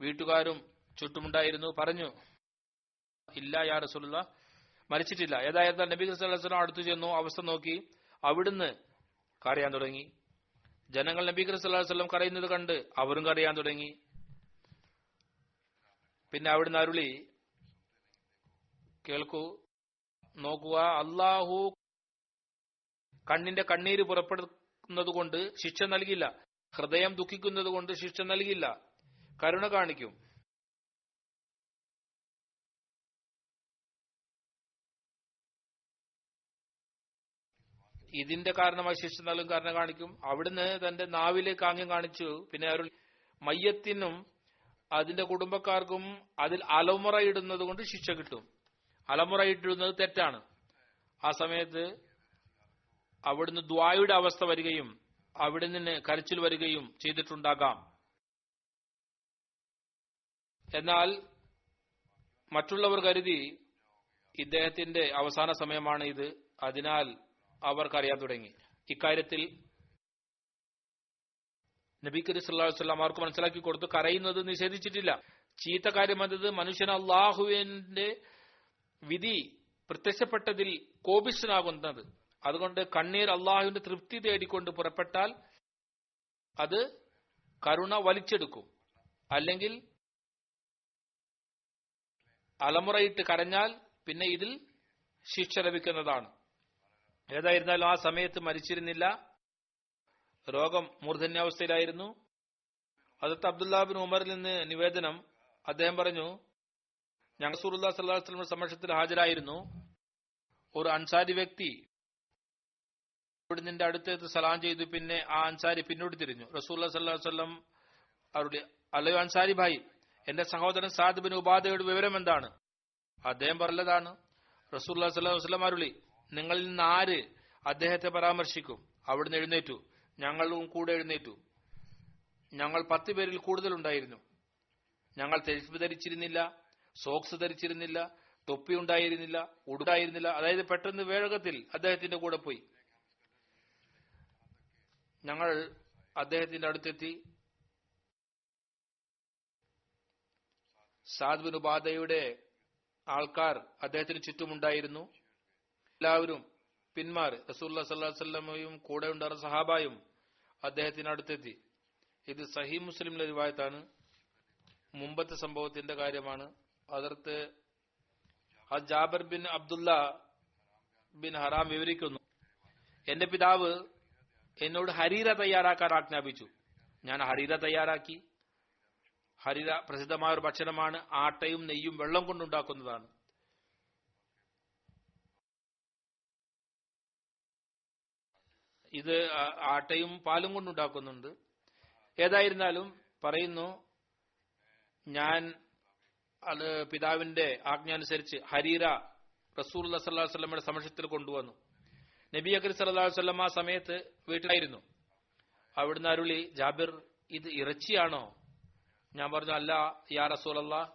വീട്ടുകാരും ചുറ്റുമുണ്ടായിരുന്നു. പറഞ്ഞു, ഇല്ല യാ റസൂലുള്ളാഹ്, മരിച്ചിട്ടില്ല. ഏതായാലും നബി സല്ലല്ലാഹു അലൈഹി വസല്ലം അടുത്തു ചെന്നു. അവസ്ഥ നോക്കി. അവിടുന്ന് കരയാൻ തുടങ്ങി. ജനങ്ങൾ നബി സല്ലല്ലാഹു അലൈഹി വസല്ലം കരയുന്നത് കണ്ട് അവരും കരയാൻ തുടങ്ങി. പിന്നെ അവിടുന്ന് അരുളി, കേൾക്കൂ, നോക്കുക, അള്ളാഹു കണ്ണിന്റെ കണ്ണീര് പുറപ്പെടുന്നത് കൊണ്ട് ശിക്ഷ നൽകില്ല, ഹൃദയം ദുഃഖിക്കുന്നത് കൊണ്ട് ശിക്ഷ നൽകില്ല, കരുണ കാണിക്കും. ഇതിന്റെ കാരണമായി ശിക്ഷ നൽകും, കരുണ കാണിക്കും. അവിടുന്ന് തന്റെ നാവിലേക്ക് ആംഗ്യം കാണിച്ചു. പിന്നെ അരുൾ, മയ്യത്തിനും അതിന്റെ കുടുംബക്കാർക്കും അതിൽ അലമുറ ഇടുന്നത് കൊണ്ട് ശിക്ഷ കിട്ടും. അലമുറ ഇട്ടിടുന്നത് തെറ്റാണ്. ആ സമയത്ത് അവിടുന്ന് ദ്വായുടെ അവസ്ഥ വരികയും അവിടുന്ന് കരച്ചിൽ വരികയും ചെയ്തിട്ടുണ്ടാകാം. എന്നാൽ മറ്റുള്ളവർ കരുതി ഇദ്ദേഹത്തിന്റെ അവസാന സമയമാണ് ഇത്, അതിനാൽ അവർ കരയാൻ തുടങ്ങി. ഇക്കാര്യത്തിൽ നബി കരീം സല്ലല്ലാഹു അലൈഹി വസല്ലം അവർക്ക് മനസ്സിലാക്കി കൊടുത്തു, കരയുന്നത് നിഷേധിച്ചിട്ടില്ല. ചീത്ത കാര്യം എന്നത് മനുഷ്യന് അള്ളാഹുവിന്റെ വിധി പ്രത്യക്ഷപ്പെട്ടതിൽ കോപിഷ്ഠനാകുന്നത്. അതുകൊണ്ട് കണ്ണീർ അള്ളാഹുവിന്റെ തൃപ്തി തേടിക്കൊണ്ട് പുറപ്പെട്ടാൽ അത് കരുണ വലിച്ചെടുക്കും, അല്ലെങ്കിൽ അലമുറയിട്ട് കരഞ്ഞാൽ പിന്നെ ഇതിൽ ശിക്ഷ ലഭിക്കുന്നതാണ്. ഏതായിരുന്നാലും ആ സമയത്ത് മരിച്ചിരുന്നില്ല, രോഗം മൂർധന്യാവസ്ഥയിലായിരുന്നു. ഹദരത്ത് അബ്ദുല്ലാ ബിൻ ഉമറിൽ നിന്ന് നിവേദനം, അദ്ദേഹം പറഞ്ഞു, ഞങ്ങൾ റസൂലുള്ളാഹി സ്വല്ലല്ലാഹു അലൈഹി വസല്ലം സമക്ഷത്തിൽ ഹാജരായിരുന്നു. ഒരു അൻസാരി വ്യക്തി നിന്റെ അടുത്തേക്ക് സലാം ചെയ്തു. പിന്നെ ആ അൻസാരി പിന്നോട്ട് തിരിഞ്ഞു. റസൂലുള്ളാഹി സ്വല്ലല്ലാഹു അലൈഹി വസല്ലം അവരുടെ, അല്ലയോ അൻസാരി ഭായി, എന്റെ സഹോദരൻ സാദ് ബിൻ ഉബാദയുടെ വിവരം എന്താണ്? അദ്ദേഹം പറഞ്ഞതാണ്. റസൂലുള്ളാഹി സ്വല്ലല്ലാഹു അലൈഹി വസല്ലം അരുളി, നിങ്ങളിൽ നിന്ന് ആര് അദ്ദേഹത്തെ പരാമർശിക്കും? അവിടുന്ന് എഴുന്നേറ്റു. ഞങ്ങളും കൂടെ എഴുന്നേറ്റു. ഞങ്ങൾ 10 പേരിൽ കൂടുതലുണ്ടായിരുന്നു. ഞങ്ങൾ തെരിപ്പ് ധരിച്ചിരുന്നില്ല, സോക്സ് ധരിച്ചിരുന്നില്ല, തൊപ്പി ഉണ്ടായിരുന്നില്ല, ഉടുണ്ടായിരുന്നില്ല. അതായത് പെട്ടെന്ന് വേഗത്തിൽ അദ്ദേഹത്തിന്റെ കൂടെ പോയി. ഞങ്ങൾ അദ്ദേഹത്തിന്റെ അടുത്തെത്തി. സാദ് ബിൻ ഉബാദയുടെ ആൾക്കാർ അദ്ദേഹത്തിന് ചുറ്റുമുണ്ടായിരുന്നു. എല്ലാവരും പിന്മാറി. റസൂലുള്ളാഹി സ്വല്ലല്ലാഹു അലൈഹി വസല്ലമയും കൂടെ ഉണ്ടായിരുന്ന സഹാബായും അദ്ദേഹത്തിന് അടുത്തെത്തി. ഇത് സഹീഹ് മുസ്ലിമിലെ റിവായത്താണ്. മുമ്പത്തെ സംഭവത്തിന്റെ കാര്യമാണ്. അതിർത്ത് ജാബിർ ബിൻ അബ്ദുല്ല ബിൻ ഹറാം വിവരിക്കുന്നു, എന്റെ പിതാവ് എന്നോട് ഹരീറ തയ്യാറാക്കാൻ ആജ്ഞാപിച്ചു. ഞാൻ ഹരീറ തയ്യാറാക്കി. ഹരീറ പ്രസിദ്ധമായ ഒരു ഭക്ഷണമാണ്. ആട്ടയും നെയ്യും വെള്ളം കൊണ്ടുണ്ടാക്കുന്നതാണ്. ഇത് ആട്ടയും പാലും കൊണ്ടുണ്ടാക്കുന്നുണ്ട്. ഏതായിരുന്നാലും പറയുന്നു, ഞാൻ അത് പിതാവിന്റെ ആജ്ഞ അനുസരിച്ച് ഹരീറ റസൂലുള്ളാഹി സ്വല്ലല്ലാഹു അലൈഹി വസല്ലമയുടെ സമക്ഷത്തിൽ കൊണ്ടുവന്നു. നബി അക്രം സല്ലല്ലാഹു അലൈഹി വസല്ലം ആ സമയത്ത് വീട്ടിലായിരുന്നു. അവിടുന്ന് അരുളി, ജാബിർ, ഇത് ഇറച്ചിയാണോ? ഞാൻ പറഞ്ഞു, അല്ല യാ റസൂലല്ലാഹ്,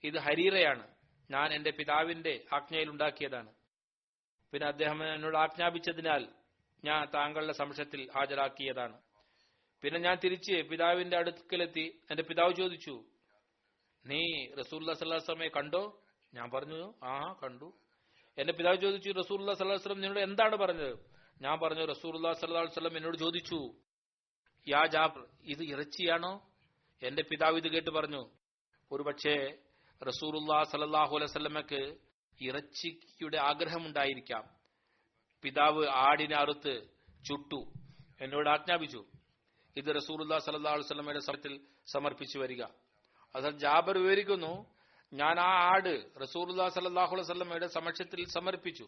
ഇത് ഹരീറയാണ്. ഞാൻ എന്റെ പിതാവിന്റെ ആജ്ഞയിൽ ഉണ്ടാക്കിയതാണ്. പിന്നെ അദ്ദേഹം എന്നോട് ആജ്ഞാപിച്ചതിനാൽ ഞാൻ താങ്കളുടെ സമക്ഷത്തിൽ ഹാജരാക്കിയതാണ്. പിന്നെ ഞാൻ തിരിച്ച് പിതാവിന്റെ അടുക്കലെത്തി. എന്റെ പിതാവ് ചോദിച്ചു, നീ റസൂലുള്ളാഹി സ്വല്ലല്ലാഹു അലൈഹി വസല്ലമയെ കണ്ടോ? ഞാൻ പറഞ്ഞു, ആ കണ്ടു. എന്റെ പിതാവ് ചോദിച്ചു, റസൂലുള്ളാഹി സ്വല്ലല്ലാഹു അലൈഹി വസല്ലം നിന്നോട് എന്താണ് പറഞ്ഞത്? ഞാൻ പറഞ്ഞു, റസൂലുള്ളാഹി സ്വല്ലല്ലാഹു അലൈഹി വസല്ലം എന്നോട് ചോദിച്ചു, യാ ജാബിർ, ഇത് ഇറച്ചിയാണോ? എന്റെ പിതാവ് ഇത് കേട്ട് പറഞ്ഞു, ഒരുപക്ഷെ റസൂലുള്ളാഹി സ്വല്ലല്ലാഹു അലൈഹി വസല്ലമക്ക് ഇറച്ചിയുടെ ആഗ്രഹമുണ്ടായിരിക്കാം. പിതാവ് ആടിനെ അറുത്ത് ചുട്ടു എന്നോട് ആജ്ഞാപിച്ചു, ഇത് റസൂലുള്ളാഹി സ്വല്ലല്ലാഹു അലൈഹി വസല്ലമയുടെ സമയത്തിൽ സമർപ്പിച്ചു വരിക. അത് ജാബിർ വിവരിക്കുന്നു, ഞാൻ ആ ആട് റസൂലുള്ളാഹി സ്വല്ലല്ലാഹു അലൈഹി വസല്ലമയുടെ സമക്ഷത്തിൽ സമർപ്പിച്ചു.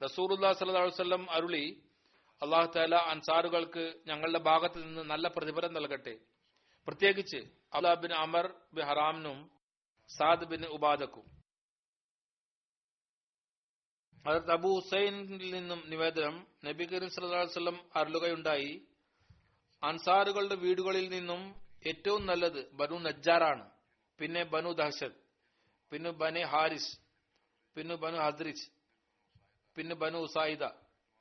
റസൂലുള്ളാഹി സ്വല്ലല്ലാഹു അലൈഹി വസല്ലം അരുളി, അല്ലാഹു തആല അൻസാറുകൾക്ക് ഞങ്ങളുടെ ഭാഗത്ത് നിന്ന് നല്ല പ്രതിഫലം നൽകട്ടെ, പ്രത്യേകിച്ച് അബ്ദുല്ലാ ബിൻ അമർ ബിൻ ഹറാമിനും സാദ് ബിൻ ഉബാദക്കും. ഹദരത്ത് അബൂ ഹുസൈനിൽ നിന്നും നിവേദനം, നബി കരീം സല്ലല്ലാഹു അലൈഹി വസല്ലം അരുളുകയുണ്ടായി, അൻസാറുകളുടെ വീടുകളിൽ നിന്നും ഏറ്റവും നല്ലത് ബനു നജ്ജാറാണ്, പിന്നെ ബനു ദഹ്ശത്ത്, പിന്നെ ബനു ഹാരിസ്, പിന്നെ ബനു ഹദ്രിജ്, പിന്നെ ബനു ഉസായിദ.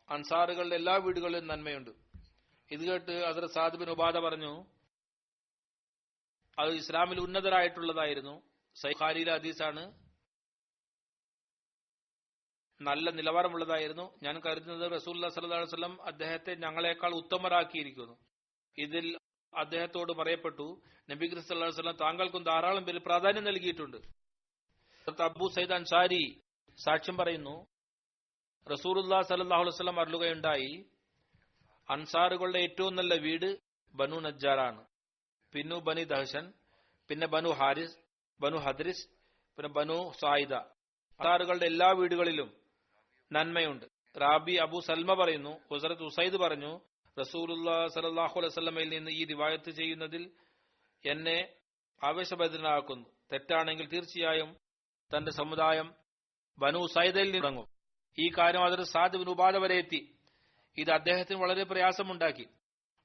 അൻസാറുകളുടെ എല്ലാ വീടുകളിലും നന്മയുണ്ട്. ഇത് കേട്ട് ഹദരത്ത് സാദ് ബിൻ ഉബാദ പറഞ്ഞു, അത് ഇസ്ലാമിൽ ഉന്നതരായിട്ടുള്ളതായിരുന്നു. സഹീഹ് ഹദീസാണ്, നല്ല നിലവാരമുള്ളതായിരുന്നു. ഞാൻ കരുതുന്നത് റസൂലുള്ളാഹി സ്വല്ലല്ലാഹു അലൈഹി വസല്ലം അദ്ദേഹത്തെ ഞങ്ങളെക്കാൾ ഉത്തമരാക്കിയിരിക്കുന്നു. ഇതിൽ അദ്ദേഹത്തോട് പറയപ്പെട്ടു, നബി കരീം സല്ലല്ലാഹു അലൈഹി വസല്ലം താങ്കൾക്കും ധാരാളം പേര് പ്രാധാന്യം നൽകിയിട്ടുണ്ട്. അബൂ സയ്യിദ് അൻസാരി സാക്ഷ്യം പറയുന്നു, റസൂലുള്ളാഹി സ്വല്ലല്ലാഹു അലൈഹി വസല്ലം അരുളുകയുണ്ടായി, അൻസാറുകളുടെ ഏറ്റവും നല്ല വീട് ബനു നജ്ജാറാണ്, പിന്നെ ബനു ദഹ്ശൻ, പിന്നെ ബനു ഹാരിസ്, ബനു ഹദ്രിസ്, പിന്നെ ബനു സായിദ. അൻസാറുകളുടെ എല്ലാ വീടുകളിലും നന്മയുണ്ട്. റാബി അബു സൽമ പറയുന്നു, ഹസ്രത്ത് ഉസൈദ് പറഞ്ഞു, റസൂലുള്ളാഹി സ്വല്ലല്ലാഹു അലൈഹി വസല്ലമയിൽ നിന്ന് ഈ റിവായത്ത് ചെയ്യുന്നതിൽ എന്നെ ആവേശഭരിതനാക്കുന്നു. തെറ്റാണെങ്കിൽ തീർച്ചയായും തന്റെ സമുദായം ബനു ഉസൈദയിൽ തുടങ്ങും. ഈ കാര്യം അതിൽ സാദ് ബിൻ ഉബാദ വരെ എത്തി. ഇത് അദ്ദേഹത്തിന് വളരെ പ്രയാസമുണ്ടാക്കി.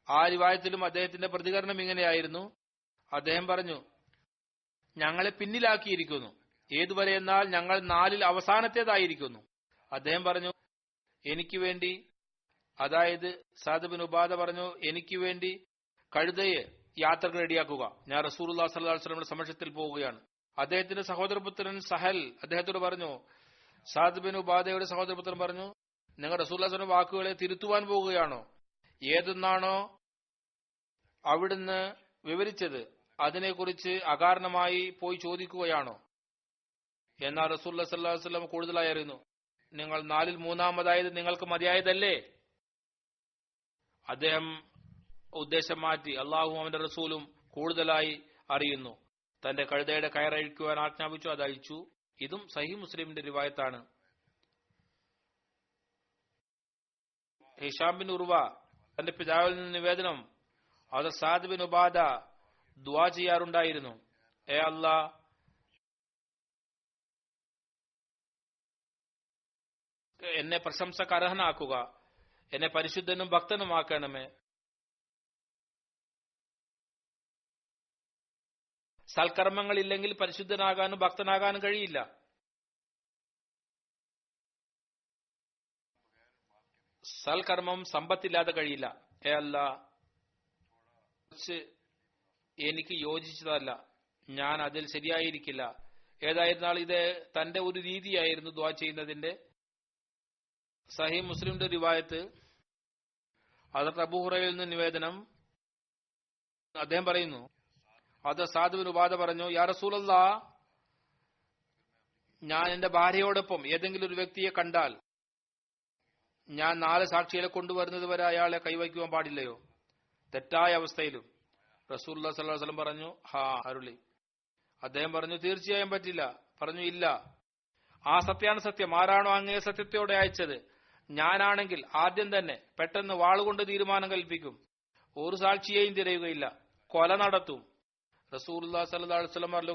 ആ റിവായത്തിലും അദ്ദേഹത്തിന്റെ പ്രതികരണം ഇങ്ങനെയായിരുന്നു. അദ്ദേഹം പറഞ്ഞു, ഞങ്ങളെ പിന്നിലാക്കിയിരിക്കുന്നു. ഏതുവരെ എന്നാൽ ഞങ്ങൾ 4-ൽ അവസാനത്തേതായിരിക്കുന്നു. അദ്ദേഹം പറഞ്ഞു, എനിക്ക് വേണ്ടി, അതായത് സാദ് ബിൻ ഉബാദ പറഞ്ഞു, എനിക്ക് വേണ്ടി കഴുതയെ യാത്രകൾ റെഡിയാക്കുക. ഞാൻ റസൂലുള്ളാഹി സ്വല്ലല്ലാഹു അലൈഹി വസല്ലമയുടെ സമക്ഷത്തിൽ പോവുകയാണ്. അദ്ദേഹത്തിന്റെ സഹോദരപുത്രൻ സഹൽ അദ്ദേഹത്തോട് പറഞ്ഞു, സാദ് ബിൻ ഉബാദയുടെ സഹോദരപുത്രൻ പറഞ്ഞു, നിങ്ങൾ റസൂലുള്ളാഹി സ്വല്ലല്ലാഹു അലൈഹി വസല്ലം വാക്കുകളെ തിരുത്തുവാൻ പോവുകയാണോ? ഏതെന്നാണോ അവിടുന്ന് വിവരിച്ചത് അതിനെക്കുറിച്ച് അകാരണമായി പോയി ചോദിക്കുകയാണോ? എന്നാൽ റസൂലുള്ളാഹി സ്വല്ലല്ലാഹു അലൈഹി വസല്ലം കൂടുതലായി അറിയുന്നു. നിങ്ങൾ 4-ൽ 3-മതായത് നിങ്ങൾക്ക് മതിയായതല്ലേ? അദ്ദേഹം ഉദ്ദേശം മാറ്റി. അള്ളാഹുവും അവന്റെ റസൂലും കൂടുതലായി അറിയുന്നു. തന്റെ കഴുതയുടെ കയറഴിക്കുവാൻ ആജ്ഞാപിച്ചു. അത് അഴിച്ചു. ഇതും സഹീഹ് മുസ്ലിമിന്റെ റിവായത്താണ്. ഹിഷാം ബിൻ ഉർവ തന്റെ പിതാവിൽ നിന്ന് നിവേദനം, അത് സാദ് ബിൻ ഉബാദ ദുആ ചെയ്യാറുണ്ടായിരുന്നു. ഏ അല്ലാ, എന്നെ പ്രശംസക്ക് അർഹനാക്കുക, എന്നെ പരിശുദ്ധനും ഭക്തനുമാക്കണമേ. സൽക്കർമ്മങ്ങളില്ലെങ്കിൽ പരിശുദ്ധനാകാനും ഭക്തനാകാനും കഴിയില്ല. സൽക്കർമ്മം സമ്പത്തില്ലാതെ കഴിയില്ല. ഏ അല്ലാ, എനിക്ക് യോജിച്ചതല്ല, ഞാൻ അതിൽ ശരിയായിരിക്കില്ല. ഏതായിരുന്നാലും ഇത് തന്റെ ഒരു രീതിയായിരുന്നു ദുആ ചെയ്യുന്നതിന്റെ. സഹീഹ് മുസ്ലിമിന്റെ റിവായത്ത്, ഹദ്റത്ത് അബൂ ഹുറൈറയിൽ നിന്ന് നിവേദനം, അദ്ദേഹം പറയുന്നു, അത് സാദ് ബിൻ ഉബാദ പറഞ്ഞു, യാ റസൂലല്ലാഹ്, ഞാൻ എന്റെ ഭാര്യയോടൊപ്പം ഏതെങ്കിലും ഒരു വ്യക്തിയെ കണ്ടാൽ ഞാൻ 4 സാക്ഷികളെ കൊണ്ടുവരുന്നത് വരെ അയാളെ കൈവയ്ക്കുവാൻ പാടില്ലയോ, തെറ്റായ അവസ്ഥയിലും? റസൂലുള്ളാഹി സ്വല്ലല്ലാഹു അലൈഹി വസല്ലം പറഞ്ഞു, ഹാ അരുളി. അദ്ദേഹം പറഞ്ഞു, തീർച്ചയായും പറ്റില്ല. പറഞ്ഞു, ഇല്ല, ആ സത്യാണ് സത്യം. ആരാണോ അങ്ങയെ സത്യത്തോടെ അയച്ചത്, ഞാനാണെങ്കിൽ ആദ്യം തന്നെ പെട്ടെന്ന് വാളുകൊണ്ട് തീരുമാനം കൽപ്പിക്കും, ഒരു സാക്ഷിയെയും തിരയുകയില്ല, കൊല നടത്തും. റസൂലുള്ളാഹി സ്വല്ലല്ലാഹു അലൈഹി വസല്ലം പറഞ്ഞു,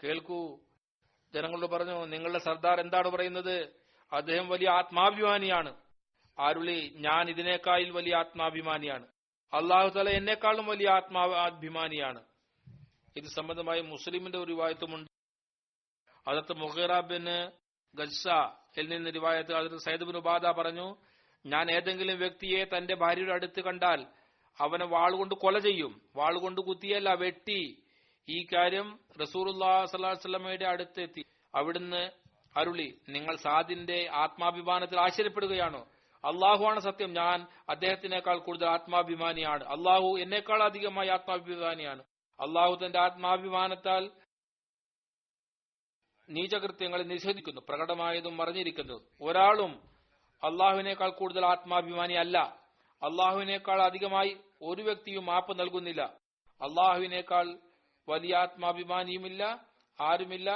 കേൾക്കൂ. ജനങ്ങളോട് പറഞ്ഞു, നിങ്ങളുടെ സർദാർ എന്താണ് പറയുന്നത്? അദ്ദേഹം വലിയ ആത്മാഭിമാനിയാണ്. അരുളി, ഞാൻ ഇതിനേക്കാൾ വലിയ ആത്മാഭിമാനിയാണ്. അല്ലാഹു തആല എന്നെക്കാളും വലിയ ആത്മാഭിമാനിയാണ്. ഇത് സംബന്ധമായി മുസ്ലിമിന്റെ ഒരു റിവായത്തുമുണ്ട്. ഹദ്റത്ത് മുഗീറ ബിൻ ഗസ്സയിൽ നിന്ന് റിവായത്ത്, ഹദ്റത്ത് സയ്യിദ് ബിൻ ഉബാദ പറഞ്ഞു, ഞാൻ ഏതെങ്കിലും വ്യക്തിയെ തന്റെ ഭാര്യയുടെ അടുത്ത് കണ്ടാൽ അവനെ വാളുകൊണ്ട് കൊല ചെയ്യും. വാളുകൊണ്ട് കുത്തിയല്ല, വെട്ടി. ഈ കാര്യം റസൂലുള്ളാഹി സ്വല്ലല്ലാഹു അലൈഹി വസല്ലമയുടെ അടുത്ത് എത്തി. അവിടുന്ന് അരുളി, നിങ്ങൾ സാദിന്റെ ആത്മാഭിമാനത്തിൽ ആശ്ചര്യപ്പെടുകയാണോ? അള്ളാഹുവാണ് സത്യം, ഞാൻ അദ്ദേഹത്തിനേക്കാൾ കൂടുതൽ ആത്മാഭിമാനിയാണ്. അള്ളാഹു എന്നേക്കാൾ അധികമായി ആത്മാഭിമാനിയാണ്. അള്ളാഹു തന്റെ ആത്മാഭിമാനത്താൽ നീചകൃത്യങ്ങളെ നിഷേധിക്കുന്നു, പ്രകടമായതും മറഞ്ഞിരിക്കുന്നതും. ഒരാളും അള്ളാഹുവിനേക്കാൾ കൂടുതൽ ആത്മാഭിമാനി അല്ല. അള്ളാഹുവിനേക്കാൾ അധികമായി ഒരു വ്യക്തിയും മാപ്പ് നൽകുന്നില്ല. അള്ളാഹുവിനേക്കാൾ വലിയ ആത്മാഭിമാനിയുമില്ല, ആരുമില്ല.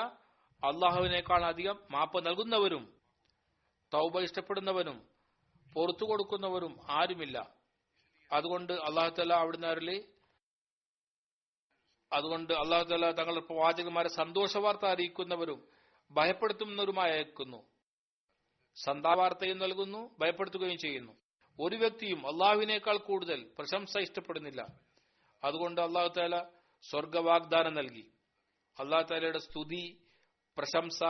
അള്ളാഹുവിനേക്കാൾ അധികം മാപ്പ് നൽകുന്നവരും തൗബ ഇഷ്ടപ്പെടുന്നവനും പുറത്തു കൊടുക്കുന്നവരും ആരുമില്ല. അതുകൊണ്ട് അള്ളാഹു തആല അവിടുന്ന് അരുളി, അതുകൊണ്ട് അള്ളാഹു തആല തങ്ങളുടെ പ്രവാചകന്മാരെ സന്തോഷവാർത്ത അറിയിക്കുന്നവരും ഭയപ്പെടുത്തുന്നവരുമായി അയക്കുന്നു, സന്താവാർത്തയും നൽകുന്നു, ഭയപ്പെടുത്തുകയും ചെയ്യുന്നു. ഒരു വ്യക്തിയും അള്ളാഹുവിനേക്കാൾ കൂടുതൽ പ്രശംസ ഇഷ്ടപ്പെടുന്നില്ല. അതുകൊണ്ട് അള്ളാഹു തആല സ്വർഗവാഗ്ദാനം നൽകി. അള്ളാഹു തആലയുടെ സ്തുതി, പ്രശംസ,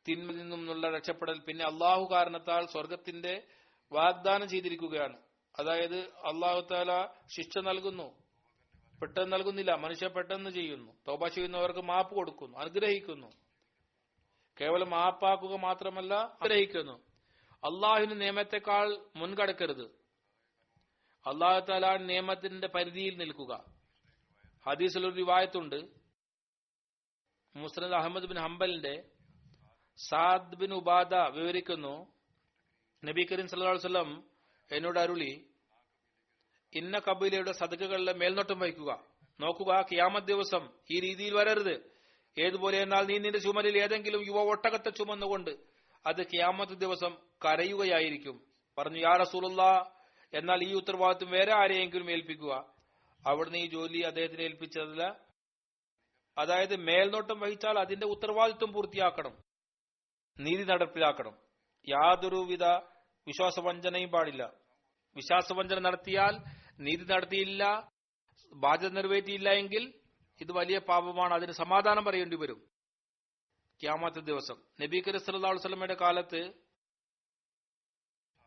തിന്മയിൽ നിന്നുള്ള രക്ഷപ്പെടൽ, പിന്നെ അള്ളാഹു കാരണത്താൽ സ്വർഗത്തിന്റെ വാഗ്ദാനം ചെയ്തിരിക്കുകയാണ്. അതായത് അള്ളാഹു തആല ശിക്ഷ നൽകുന്നു, പെട്ടെന്ന് നൽകുന്നില്ല, മനുഷ്യ പെട്ടെന്ന് ചെയ്യുന്നു. തൗബ ചെയ്യുന്നവർക്ക് മാപ്പ് കൊടുക്കുന്നു, അനുഗ്രഹിക്കുന്നു. കേവലം മാപ്പാക്കുക മാത്രമല്ല, അനുഗ്രഹിക്കുന്നു. അള്ളാഹുവിന്റെ നിയമത്തെക്കാൾ മുൻകടക്കരുത്. അള്ളാഹു തആല നിയമത്തിന്റെ പരിധിയിൽ നിൽക്കുക. ഹദീസിൽ ഒരു റിവായത്തുണ്ട്, മുസ്നദ് Ahmad bin ഹംബലിന്റെ Saad bin Ubada വിവരിക്കുന്നു, നബി കരീം സല്ലല്ലാഹു അലൈഹി വസല്ലം എന്നോട് അരുളി, ഇന്ന കബീലയുടെ സദഖകളിലെ മേൽനോട്ടം വഹിക്കുക. നോക്കുക, ഖിയാമത്ത് ദിവസം ഈ രീതിയിൽ വരരുത്. ഏതുപോലെ എന്നാൽ നീ നിന്റെ ചുമലിൽ ഏതെങ്കിലും യുവ ഒട്ടകത്തെ ചുമന്നുകൊണ്ട് അത് ഖിയാമത്ത് ദിവസം കരയുകയായിരിക്കും. പറഞ്ഞു, യാ റസൂലുള്ളാഹ്, എന്നാൽ ഈ ഉത്തരവാദിത്വം വേറെ ആരെയെങ്കിലും ഏൽപ്പിക്കുക. അവിടുന്ന് ഈ ജോലി അദ്ദേഹത്തിന് ഏൽപ്പിച്ചതല്ല. അതായത് മേൽനോട്ടം വഹിച്ചാൽ അതിന്റെ ഉത്തരവാദിത്വം പൂർത്തിയാക്കണം, നീതി നടപ്പിലാക്കണം. യാതൊരുവിധ വിശ്വാസവഞ്ചനയും പാടില്ല. വിശ്വാസവഞ്ചന നടത്തിയാൽ, നീതി നടത്തിയില്ല, ബാധ്യത നിറവേറ്റിയില്ല എങ്കിൽ ഇത് വലിയ പാപമാണ്. അതിന് സമാധാനം പറയേണ്ടി വരും ഖിയാമത്ത് ദിവസം. നബി കരീം സല്ലല്ലാഹു അലൈഹി വസല്ലമയുടെ കാലത്ത്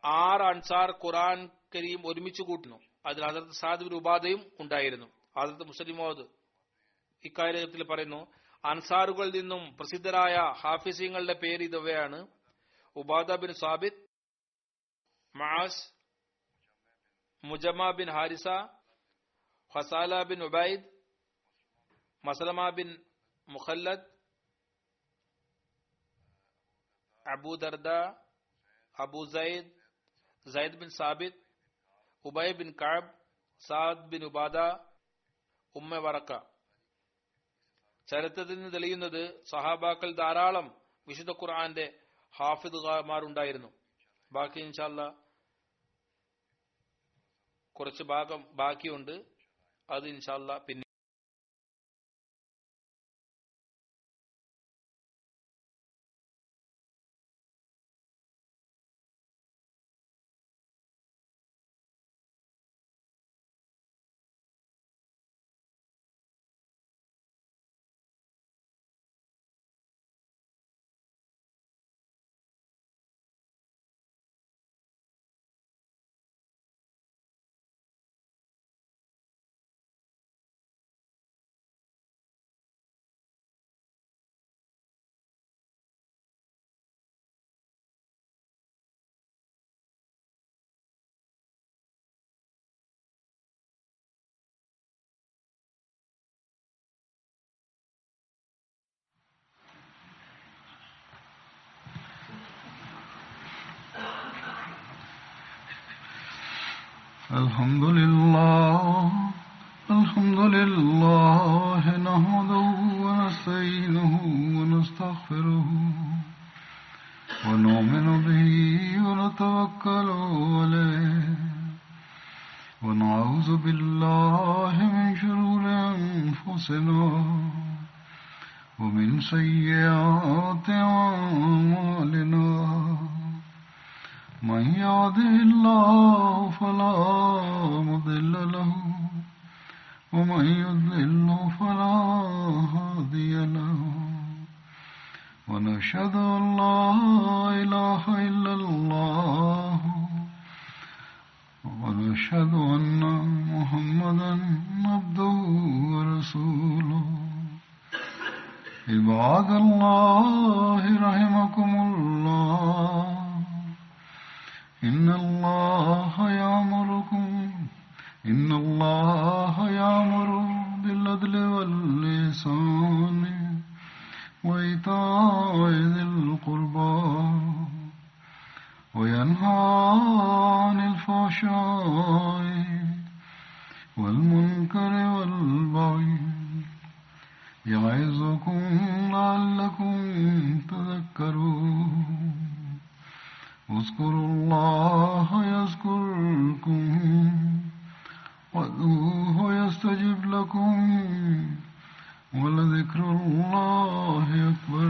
6 അൻസാർ ഖുർആൻ കരീം ഒരുമിച്ച് കൂട്ടുന്നു. അതിൽ ഹദ്റത്ത് സാദ് ബിൻ ഉബാദയും ഉണ്ടായിരുന്നു. ഹദ്റത്ത് മുസ്ലിം മൗദ് ഇക്കാര്യത്തിൽ പറയുന്നു, അൻസാറുകളിൽ നിന്നും പ്രസിദ്ധരായ ഹാഫിസീങ്ങളുടെ പേര് ഇവയാണ്: ഉബാദ ബിൻ സാബിത്ത്, മഅസ്, मुजम्मा बिन हारिसा, खसाला बिन उबैद, मसलमा बिन मुखल्लद, अबू दरदा, अबू जैद, जैद बिन साबित, उबय बिन काब, സാദ് ബിൻ ഉബാദ, ഉമ്മ വറക്ക. ചരിത്രത്തിൽ നിന്ന് തെളിയുന്നത് സഹാബാക്കൾ ധാരാളം വിശുദ്ധ ഖുർആന്റെ ഹാഫിദുമാരുണ്ടായിരുന്നു. ബാക്കി ഇൻഷാ അല്ലാഹ് കുറച്ച് ഭാഗം ബാക്കിയുണ്ട്, അത് ഇൻഷാ അല്ലാഹ് പിന്നെ. الحمد لله نحمده ونستعينه ونستغفره ونؤمن به ونتوكل عليه ونعوذ بالله من شرور أنفسنا ومن سيئات أعمالنا. من يهده الله فلا مضل له ومن يضلل فلا هادي له. ونشهد أن لا إله إلا الله ونشهد أن محمدا عبده ورسوله. عباد الله رحمكم الله، إن الله يأمر بالعدل والإحسان وإيتاء ذي القربى وينهى عن الفحشاء والمنكر والبغي يعظكم لعلكم تذكرون. اذكروا الله يذكركم وادعوه يستجب لكم ولذكر الله أكبر.